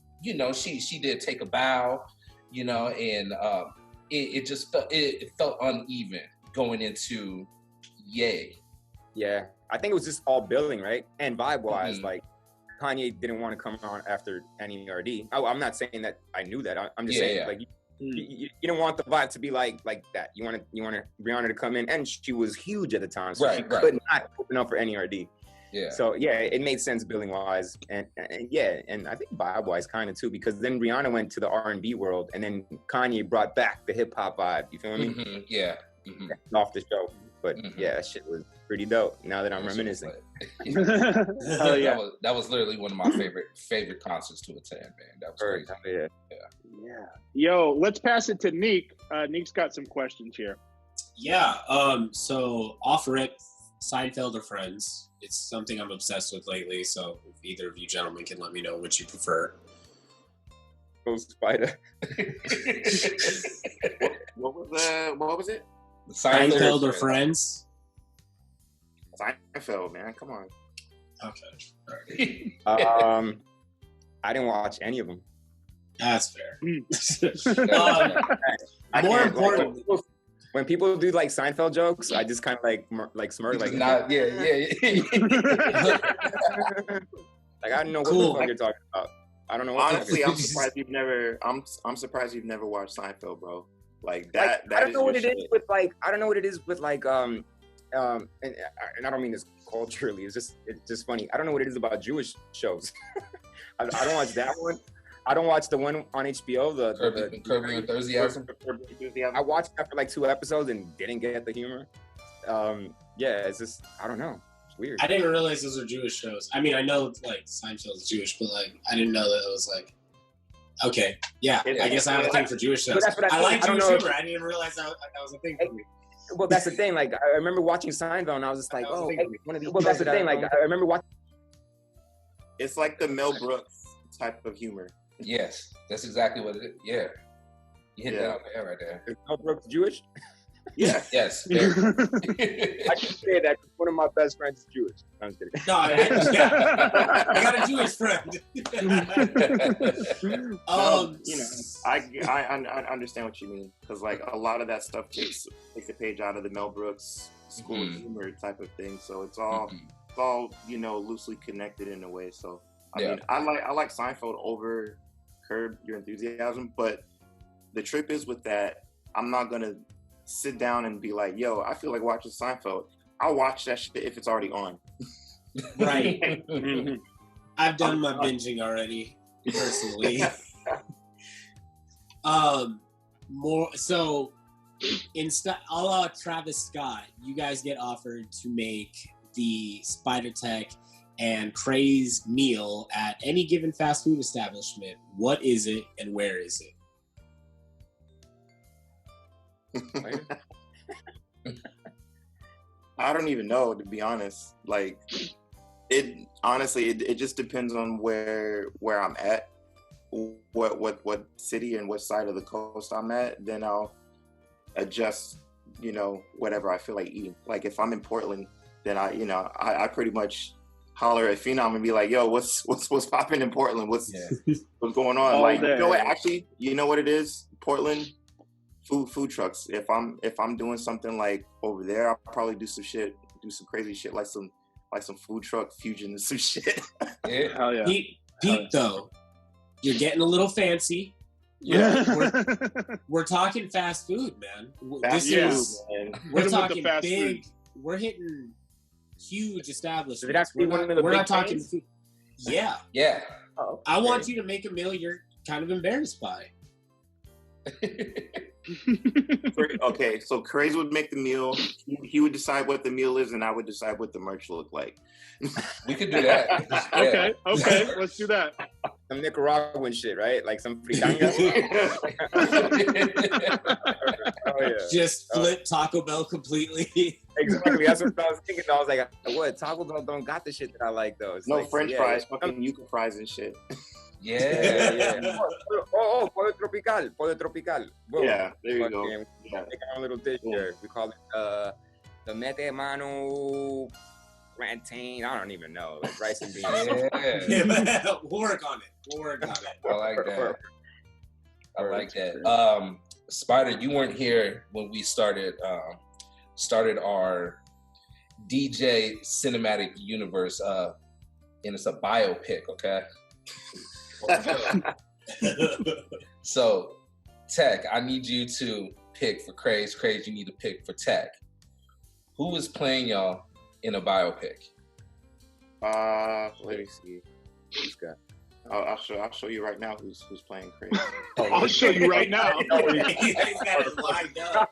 she did Take a Bow, and it just felt uneven going into Yay. Yeah, I think it was just all billing, right? And vibe-wise, like Kanye didn't want to come on after NERD. I'm not saying that I knew that. I'm just saying like you don't want the vibe to be like that. You want Rihanna to come in, and she was huge at the time, so she could not open up for NERD. Yeah. So yeah, it made sense billing-wise, and I think vibe-wise kind of too, because then Rihanna went to the R&B world, and then Kanye brought back the hip-hop vibe. You feel me? Mm-hmm. Yeah. Off the show. But yeah, that shit was pretty dope. Now that I'm reminiscing, that was literally one of my favorite concerts to attend, man. That was crazy. Yeah. Yo, let's pass it to Neek. Neek's got some questions here. Yeah. So off rip, Seinfeld or Friends? It's something I'm obsessed with lately. So if either of you gentlemen can let me know which you prefer. Oh, Spider. What was it? Seinfeld or Friends? Seinfeld, man. Come on. Okay. I didn't watch any of them. That's fair. More important, when people do like Seinfeld jokes, I just kind of like smirk, like not. Yeah. Like I don't know what the fuck you're talking about. I don't know. Honestly, I'm surprised you've never. I'm surprised you've never watched Seinfeld, bro. Like that. I don't know what it is with like. I don't know what it is with like. And I don't mean this culturally. It's just funny. I don't know what it is about Jewish shows. I don't watch that one. I don't watch the one on HBO. The Curb Your Enthusiasm. I watched that for like 2 episodes and didn't get the humor. Yeah, it's just I don't know. It's weird. I didn't realize those are Jewish shows. I mean, I know like Seinfeld's Jewish, but like I didn't know that it was like. Okay, yeah, I guess I have a thing for Jewish shows. I like Jewish humor. I didn't realize that was a thing for me. Well, that's the thing. Like, I remember watching Seinfeld, and I was just like, "Oh, one of these." Well, that's the thing. Like, I remember watching. It's like the Mel Brooks type of humor. Yes, that's exactly what it is. Yeah. You hit that on the head right there. Is Mel Brooks Jewish? Yeah. Yes. I can say that because one of my best friends is Jewish. I'm just kidding. No, I got a Jewish friend. I understand what you mean, because like a lot of that stuff takes a page out of the Mel Brooks School of Humor type of thing. So it's all loosely connected in a way. So I mean, I like Seinfeld over Curb Your Enthusiasm, but the trip is with that, I'm not gonna sit down and be like, yo, I feel like watching Seinfeld. I'll watch that shit if it's already on. Right. I've done my binging already, personally. So instead, a la Travis Scott, you guys get offered to make the SpydaTek and Craze meal at any given fast food establishment. What is it and where is it? I don't even know, to be honest. Like, it just depends on where I'm at, what city and what side of the coast I'm at. Then I'll adjust, whatever I feel like eating. Like if I'm in Portland, then I pretty much holler at Phenom and be like, yo, what's popping in Portland? What's going on? All like, day. Actually, you know what it is? Portland. Food trucks. If I'm doing something like over there, I'll probably do some crazy shit like some food truck fusion and some shit. Yeah. Hell yeah. Pete, though, you're getting a little fancy. We're talking fast food, man. We're talking big. Food. We're hitting huge establishments. Is it actually we're not talking chains? Food. Yeah. Yeah. Oh, okay. I want you to make a meal you're kind of embarrassed by. Okay, so Craze would make the meal. He would decide what the meal is, and I would decide what the merch looked like. We could do that. Okay, let's do that. Some Nicaraguan shit, right? Like some fritanga. Just flip Taco Bell completely. Exactly. That's what I was thinking. I was like, what? Taco Bell don't got the shit that I like though. It's no like, French fries, fucking yuca fries and shit. Yeah. Pollo tropical. Boom. Yeah, there you go. Make our little dish here. We call it the mete mano plantain. I don't even know. Like rice and beans. Yeah. We'll work on it. I like that. Spider, you weren't here when we started our DJ cinematic universe, and it's a biopic, okay? So, Tech, I need you to pick for Craze. Craze, you need to pick for Tech. Who is playing y'all in a biopic? Let me see. Who's got? I'll show you right now who's playing Craze. I'll show you right now. He's got it lined up.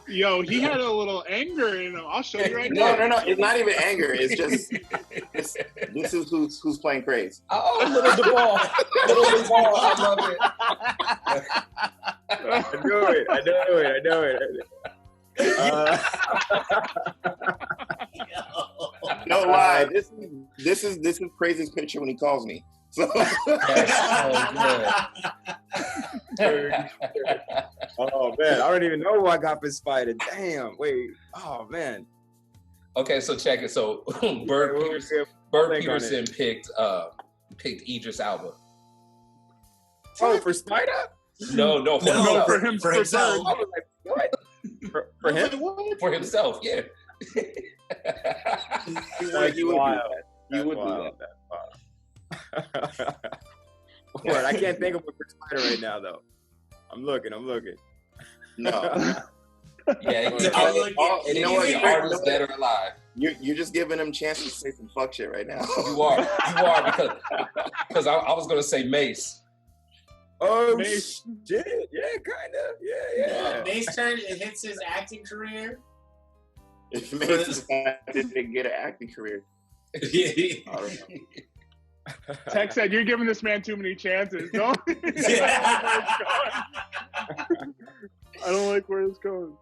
Yo, he had a little anger in him. I'll show you right now. No. It's not even anger. It's just this is who's playing Craze. Oh, little DeBall. I love it. I know it. No lie. This is Crazy's picture when he calls me. So. Oh man, I don't even know who I got for Spider. Damn. Wait. Oh man. Okay, so check it. So Bird Peterson picked Idris Elba. Oh, for Spider? No, for himself. I was like, what? For him? For himself, yeah. You would do that. What? I can't think of a Spider right now, though. I'm looking. No. Yeah, you know what? Artists dead or alive. You're just giving them chances to say some fuck shit right now. You are because I was gonna say Mace. Oh Mace. Shit! Yeah, kind of. Yeah. Mace turns and hits his acting career. If Mace decided to get an acting career, I don't know. Tech said, "You're giving this man too many chances." Don't. I don't like where it's going.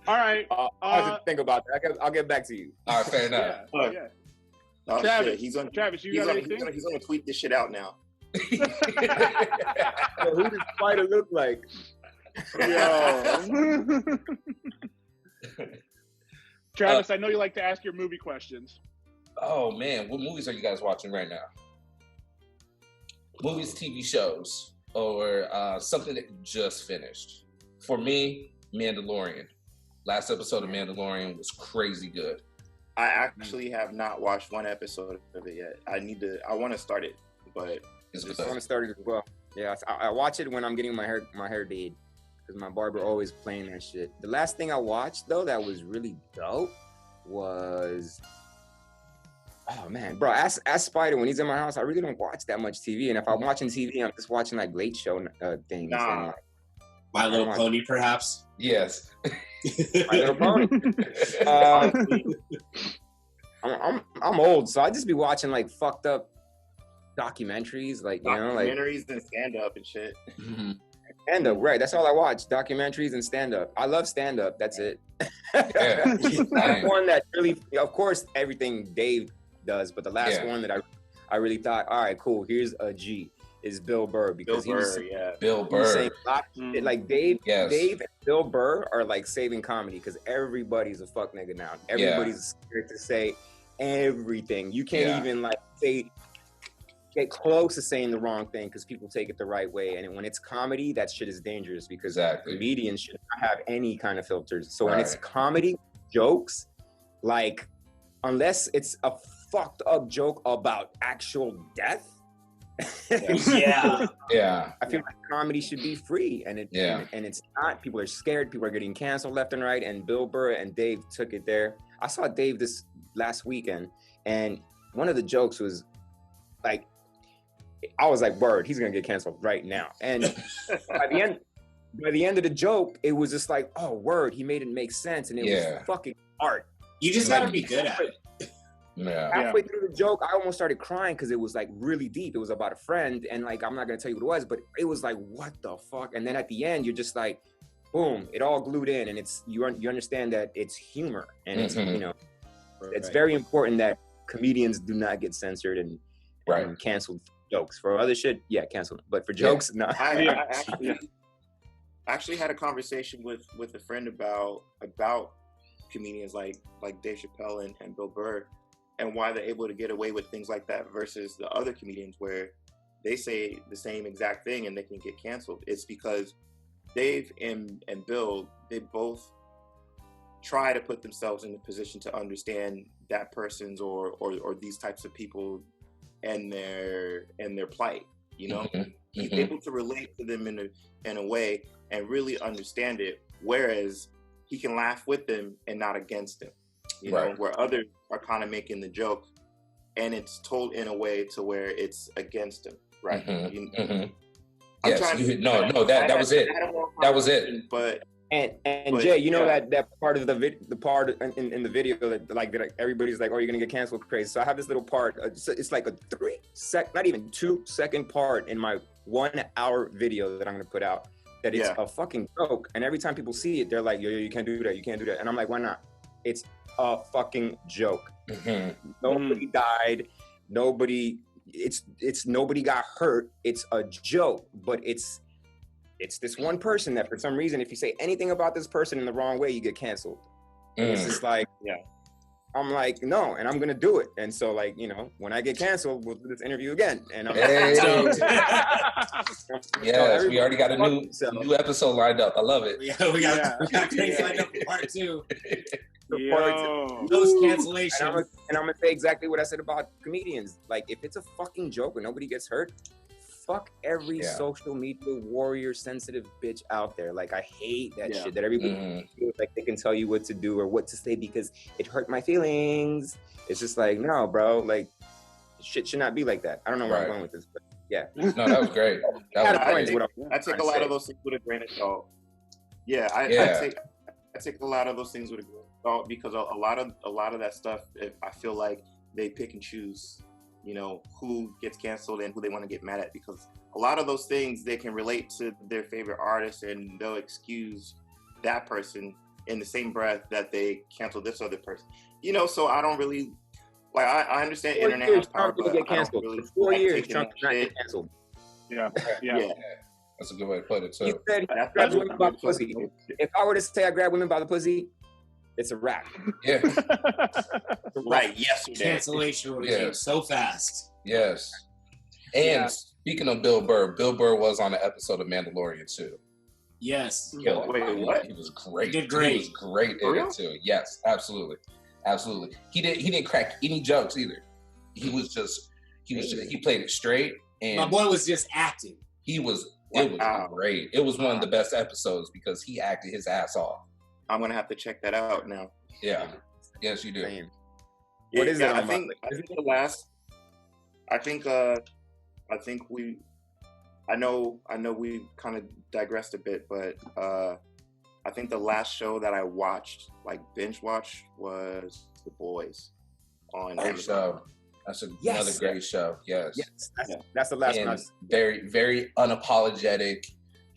All right. I'll have to think about that. I'll get back to you. All right, fair enough. Yeah. Oh, Travis, shit. He's gonna anything? tweet this shit out now. So who does Spider look like? Yo. Travis, I know you like to ask your movie questions. Oh man, what movies are you guys watching right now? Movies, TV shows, or something that just finished. For me, Mandalorian. Last episode of Mandalorian was crazy good. I actually have not watched one episode of it yet. I want to start it, but I want to start it as well. Yeah, I watch it when I'm getting my hair did, because my barber always playing that shit. The last thing I watched though that was really dope was, oh man, bro, ask Spider when he's in my house. I really don't watch that much TV, and if I'm watching TV, I'm just watching like late show things. Nah. And, My Little Pony, perhaps. Yes. My Little Pony. I'm old, so I just be watching like fucked up documentaries, like documentaries and stand up and shit. Mm-hmm. Stand up, right? That's all I watch: documentaries and stand up. I love stand up. That's it. Yeah. That's one that really, of course, everything Dave does, but the last one that I really thought, all right, cool. Here's a G. Is Bill Burr, because Bill Burr. Saying a lot of shit. Like Dave and Bill Burr are like saving comedy, because everybody's a fuck nigga now. Everybody's scared to say everything. You can't even like get close to saying the wrong thing, because people take it the right way. And when it's comedy, that shit is dangerous, because comedians should not have any kind of filters. So when it's comedy jokes, like unless it's a fucked up joke about actual death. Yeah. I feel like comedy should be free, and it's not. People are scared. People are getting canceled left and right. And Bill Burr and Dave took it there. I saw Dave this last weekend, and one of the jokes was like, I was like, "Word, he's gonna get canceled right now." And by the end of the joke, it was just like, "Oh, word, he made it make sense," and it was fucking art. You just gotta be good at it. Halfway through the joke, I almost started crying, because it was like really deep. It was about a friend, and like I'm not gonna tell you what it was, but it was like, what the fuck? And then at the end, you're just like, boom, it all glued in, and it's you understand that it's humor, and it's it's very important that comedians do not get censored and canceled for jokes. For other shit, cancel them, but for jokes, no. I actually had a conversation with a friend about comedians like Dave Chappelle and Bill Burr, and why they're able to get away with things like that versus the other comedians where they say the same exact thing and they can get canceled. It's because Dave and Bill, they both try to put themselves in a position to understand that person's or these types of people and their plight. He's able to relate to them in a way and really understand it, whereas he can laugh with them and not against them. Where others are kind of making the joke and it's told in a way to where it's against them, right? That was it. That was it. But Jay, that part of the part in the video that everybody's like, oh, you're gonna get canceled, Craze. So I have this little part. It's like a not even 2 second part in my 1 hour video that I'm gonna put out. That it's a fucking joke, and every time people see it, they're like, yo, you can't do that, you can't do that. And I'm like, why not? It's a fucking joke. Nobody died, nobody got hurt. It's a joke, but it's this one person that for some reason, if you say anything about this person in the wrong way, you get canceled. And it's just like, I'm like, no, and I'm gonna do it. And so, like, when I get canceled, we'll do this interview again. And I'm we already got a new episode lined up. I love it. We got Craze lined up for part 2. Those cancellations. And I'm gonna say exactly what I said about comedians. Like, if it's a fucking joke and nobody gets hurt, fuck every social media warrior sensitive bitch out there. Like, I hate that shit that everybody feels like they can tell you what to do or what to say because it hurt my feelings. It's just like, no, bro, like, shit should not be like that. I don't know where I'm going with this, but no, that was great. I take a lot of those things with a grain of salt. I take a lot of those things with a grain of salt because a lot of that stuff, I feel like they pick and choose, who gets canceled and who they want to get mad at, because a lot of those things they can relate to their favorite artist and they'll excuse that person in the same breath that they cancel this other person. So I don't really I understand internet has power, but get canceled. For 4 years, Trump did not get canceled. Yeah. That's a good way to put it too. He said, grab women by the pussy. If I were to say I grab women by the pussy, it's a wrap. Yeah. Right. Yesterday. Cancellation would have came so fast. Yes. And speaking of Bill Burr was on an episode of Mandalorian too. Yes. Wait, what? He was great. He did great. He was great in it too. Yes, absolutely. He didn't crack any jokes either. He played it straight, and my boy was just acting. It was great. It was one of the best episodes because he acted his ass off. I'm gonna have to check that out now. Yeah. Yes, you do. What is it? I think the last. I know we kind of digressed a bit, but I think the last show that I watched, like binge watched, was The Boys on Great show. That's another great show. Yes. That's the last one. Very, very unapologetic.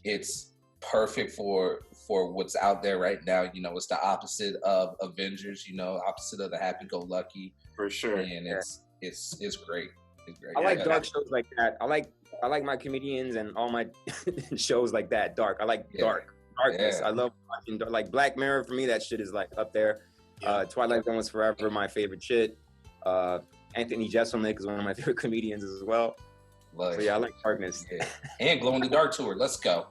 It's perfect for what's out there right now. You know, it's the opposite of Avengers. You know, opposite of the happy-go-lucky. For sure. And it's great. It's great. I like dark shows like that. I like my comedians and all my shows like that. Dark. I like darkness. I love watching like Black Mirror. For me, that shit is like up there. Twilight Zone was forever my favorite shit. Anthony Jeselnik is one of my favorite comedians as well. So yeah, I like darkness. Yeah. And Glow in the Dark tour. Let's go.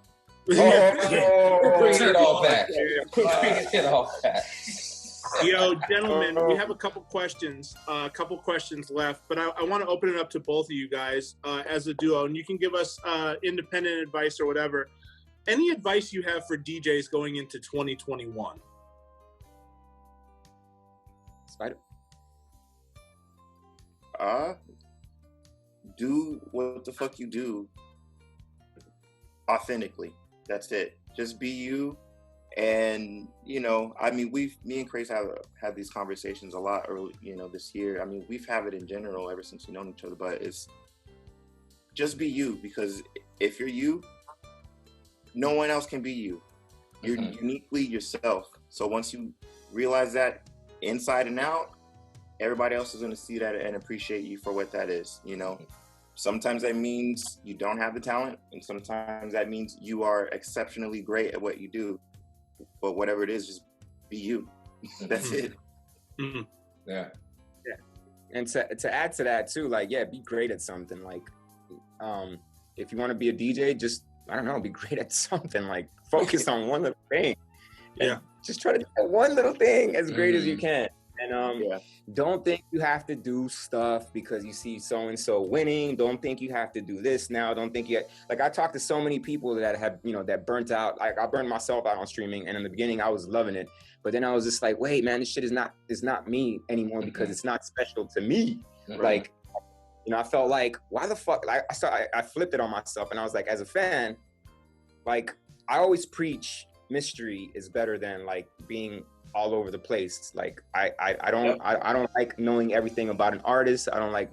Bring it all back. Bring it all back. Yo, gentlemen, we have a couple questions left, but I want to open it up to both of you guys as a duo, and you can give us independent advice or whatever. Any advice you have for DJs going into 2021? Spider? Do what the fuck you do authentically. That's it. Just be you. And, you know, I mean, me and Craze have had these conversations a lot early, you know, this year. I mean, we've had it in general ever since we've known each other, but it's just be you, because if you're you, no one else can be you. You're uniquely yourself. So once you realize that inside and out, everybody else is going to see that and appreciate you for what that is, you know? Sometimes that means you don't have the talent, and sometimes that means you are exceptionally great at what you do. But whatever it is, just be you. That's it. Yeah. And to add to that too, like, be great at something. Like, if you want to be a DJ, just, I don't know, be great at something. Like, focus on one little thing. Yeah. Just try to do one little thing as great as you can. And don't think you have to do stuff because you see so-and-so winning. Don't think you have to do this now. Don't think like, I talked to so many people that have, you know, that burnt out. Like, I burned myself out on streaming, and in the beginning I was loving it. But then I was just like, wait, man, this shit is not me anymore because it's not special to me. Like, you know, I felt like, why the fuck? Like, I flipped it on myself, and I was like, as a fan, like, I always preach mystery is better than like being all over the place. Like, I don't like knowing everything about an artist. I don't like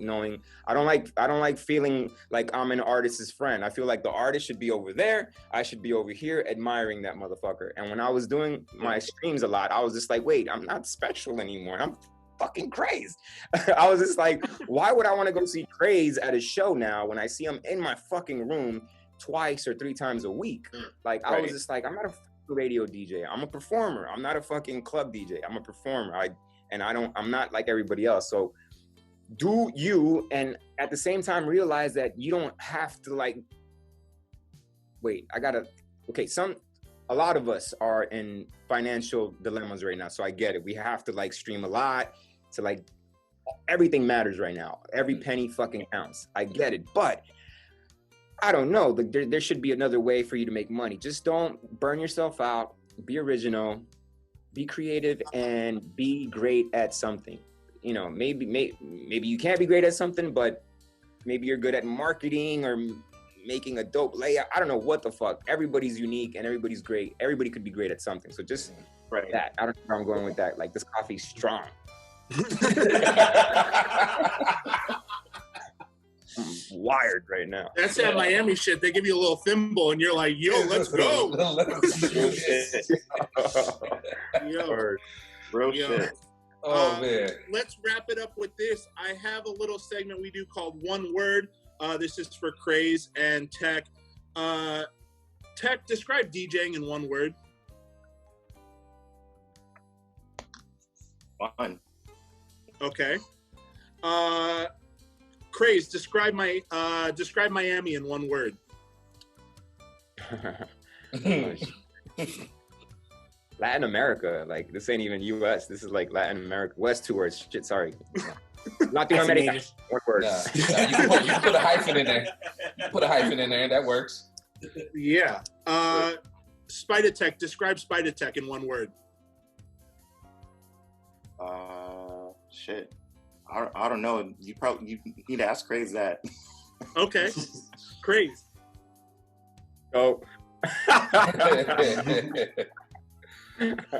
feeling like I'm an artist's friend. I feel like the artist should be over there. I should be over here admiring that motherfucker. And when I was doing my streams a lot, I was just like, wait, I'm not special anymore. I'm fucking Craze. I was just like, why would I want to go see Craze at a show now when I see him in my fucking room twice or 3 times a week? Like, I was just like, I'm not a radio DJ. I'm a performer. I'm not a fucking club DJ. I'm a performer. I'm not like everybody else. So do you, and at the same time realize that you don't have to like, a lot of us are in financial dilemmas right now. So I get it. We have to like stream a lot to like, everything matters right now. Every penny fucking counts. I get it. But I don't know. There should be another way for you to make money. Just don't burn yourself out. Be original, be creative, and be great at something. You know, maybe you can't be great at something, but maybe you're good at marketing or making a dope layout. I don't know what the fuck. Everybody's unique and everybody's great. Everybody could be great at something. So just that. I don't know where I'm going with that. Like, this coffee's strong. I'm wired right now. That's that Miami shit. They give you a little thimble and you're like, yo, let's go. Real shit. Oh, man. Let's wrap it up with this. I have a little segment we do called One Word. This is for Craze and Tech. Tech, describe DJing in one word. Fun. Okay. Craze, describe Miami in one word. Latin America, like this ain't even U.S. This is like Latin America. West, 2 words. Shit, sorry. Latin America, 1 word. Nah, you can put a hyphen in there. Put a hyphen in there. That works. Yeah. SpydaTek, describe SpydaTek in one word. Shit. I don't know. You need to ask Craze that. Okay. Craze. Oh.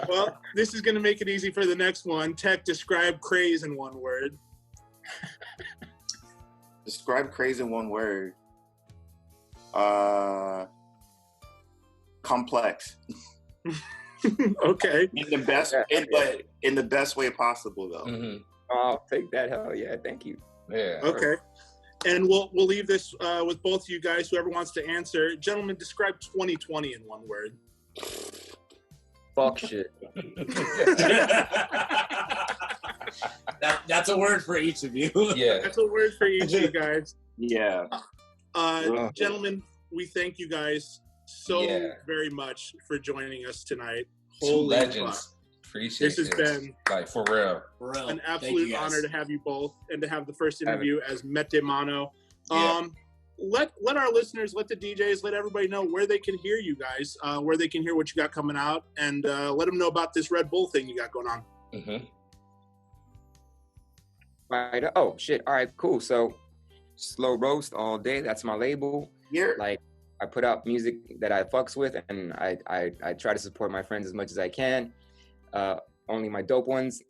Well, this is going to make it easy for the next one. Tech, describe Craze in one word. Describe Craze in one word. Complex. Okay. In the best way possible, though. Mm-hmm. I'll take that. Hell yeah. Thank you. Yeah. Okay. And we'll leave this with both of you guys, whoever wants to answer. Gentlemen, describe 2020 in one word. Fuck shit. That's a word for each of you. Yeah. That's a word for each of you guys. Yeah. Gentlemen, we thank you guys so very much for joining us tonight. Holy legends. Fuck. Appreciate this has been like for real an absolute honor to have you both and to have the first interview as Mette Mano. Let our listeners, let the DJs, let everybody know where they can hear you guys, where they can hear what you got coming out, and let them know about this Red Bull thing you got going on. Mm-hmm. Right. Oh shit. All right. Cool. So, Slow Roast all day. That's my label. Yeah. Like, I put out music that I fucks with, and I try to support my friends as much as I can. Only my dope ones.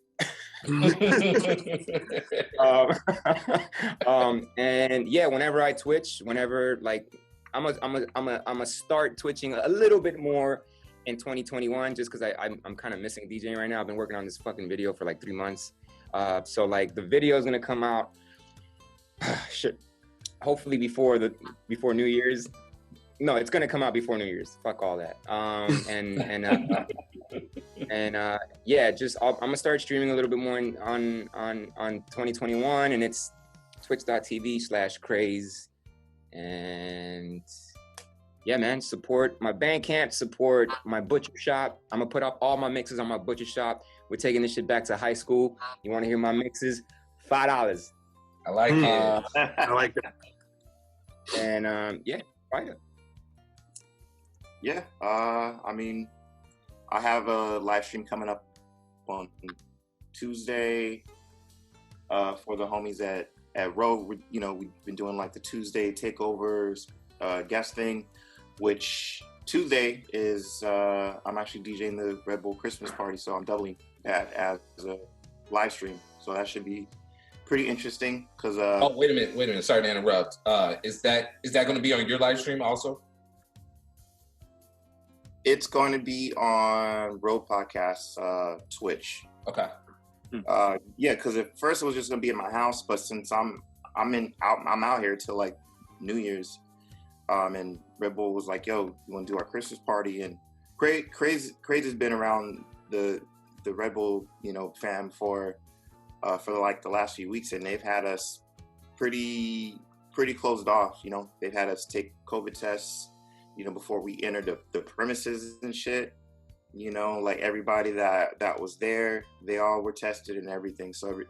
And yeah, whenever I Twitch, whenever like I'm a start twitching a little bit more in 2021, just because I'm kind of missing DJing right now. I've been working on this fucking video for like 3 months. So like the video is gonna come out shit, hopefully before New Year's. No, it's gonna come out before New Year's. Fuck all that. Yeah, just I'm gonna start streaming a little bit more on 2021, and it's twitch.tv/Craze. And yeah, man, support my Bandcamp, support my Butcher Shop. I'm gonna put up all my mixes on my Butcher Shop. We're taking this shit back to high school. You want to hear my mixes? $5. I like it. I like that. And yeah, find it. Yeah, I mean, I have a live stream coming up on Tuesday for the homies at Rogue. You know, we've been doing like the Tuesday takeovers guest thing, which Tuesday is I'm actually DJing the Red Bull Christmas party, so I'm doubling that as a live stream. So that should be pretty interesting. Cause oh, wait a minute. Sorry to interrupt. Is that going to be on your live stream also? It's going to be on Road Podcast's Twitch. Okay. Yeah, because at first it was just going to be in my house, but since I'm out here till like New Year's, and Red Bull was like, "Yo, you want to do our Christmas party?" And Craze has been around the Red Bull, you know, fam for like the last few weeks, and they've had us pretty closed off. You know, they've had us take COVID tests, you know, before we entered the premises and shit. You know, like everybody that was there, they all were tested and everything. So,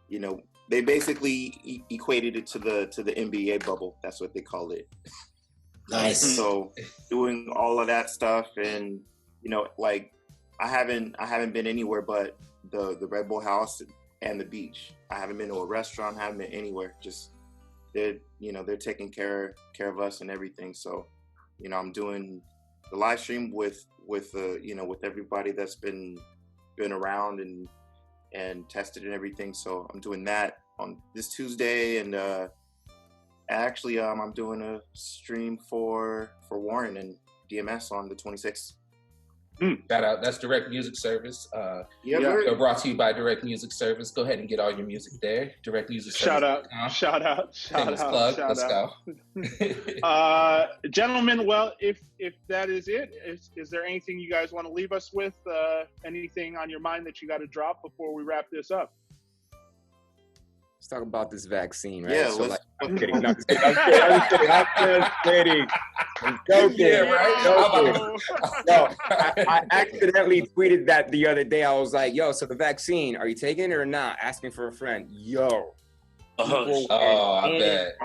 you know, they basically equated it to the NBA bubble. That's what they called it. Nice. So doing all of that stuff, and you know, like I haven't been anywhere but the Red Bull house and the beach. I haven't been to a restaurant, haven't been anywhere. Just they're taking care of us and everything. So, you know, I'm doing the live stream with everybody that's been around and tested and everything. So I'm doing that on this Tuesday, and actually I'm doing a stream for Warren and DMS on the 26th. Shout out. That's Direct Music Service. Yeah. Brought to you by Direct Music Service. Go ahead and get all your music there. Direct Music Service. Shout out. Let's go. Gentlemen, well, if that is it, is there anything you guys want to leave us with? Anything on your mind that you got to drop before we wrap this up? Let's talk about this vaccine, right? Yeah, so I'm kidding. No, I'm just kidding. I'm joking. Yeah, right? No, I accidentally tweeted that the other day. I was like, yo, so the vaccine, are you taking it or not? Asking for a friend. Yo. I bet.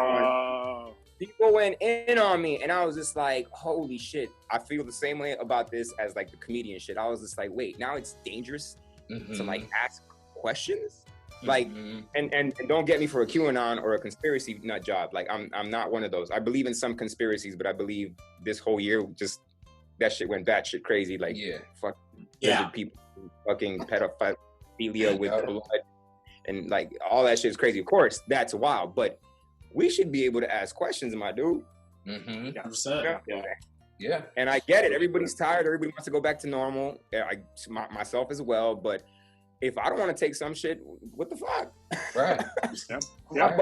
People went in on me, and I was just like, holy shit. I feel the same way about this as like the comedian shit. I was just like, wait, now it's dangerous to like ask questions? Like, and don't get me for a QAnon or a conspiracy nut job. Like, I'm not one of those. I believe in some conspiracies, but I believe this whole year just that shit went batshit crazy. Like, people, fucking pedophilia with blood, and like all that shit is crazy. Of course, that's wild, but we should be able to ask questions, my dude. Yeah. And I get it. Everybody's tired. Everybody wants to go back to normal. Myself as well, but. If I don't want to take some shit, what the fuck? Right.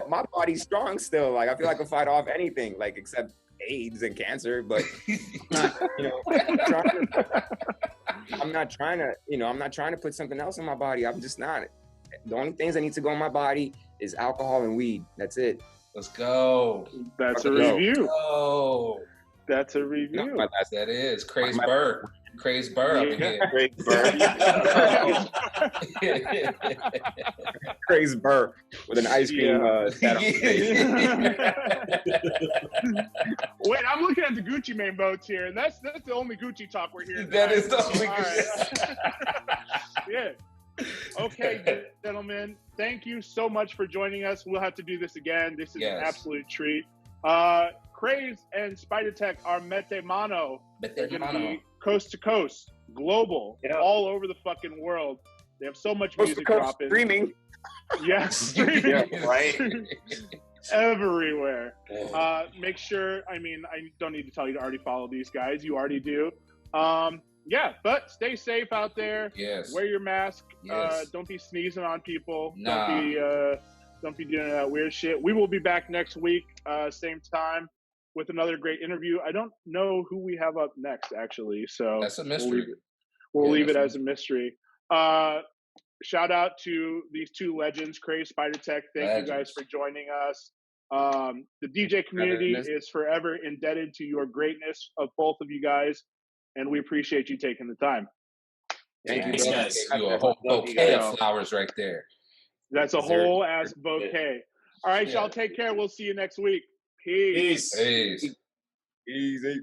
My body's strong still. Like, I feel like I can fight off anything, like, except AIDS and cancer. But, I'm not trying to put something else in my body. I'm just not. The only things that need to go in my body is alcohol and weed. That's it. Let's go. That's a review. Oh. That's a review. No, that is Craze Burr. Craze Burr up in here. Craze Burr. Craze Burr with an ice cream Wait, I'm looking at the Gucci Mane boats here, and that's the only Gucci talk we're hearing. That is the only Gucci. Yeah. Okay, gentlemen, thank you so much for joining us. We'll have to do this again. This is an absolute treat. Craze and SpydaTek are mete mano. They're going to be coast to coast, global, all over the fucking world. They have so much music dropping. Streaming. Yes, streaming. Yeah, right. Everywhere. Make sure, I don't need to tell you to already follow these guys. You already do. But stay safe out there. Yes. Wear your mask. Yes. Don't be sneezing on people. Nah. Don't be doing that weird shit. We will be back next week, same time, with another great interview. I don't know who we have up next, actually. So that's a mystery. We'll leave it as a mystery. Shout out to these two legends, Craze, SpydaTek. Thank you guys for joining us. The DJ community is forever indebted to your greatness of both of you guys, and we appreciate you taking the time. Thank you, guys. You're a whole bouquet of flowers right there. That's a whole ass bouquet. All right, y'all, take care. We'll see you next week. Peace. Peace. Easy.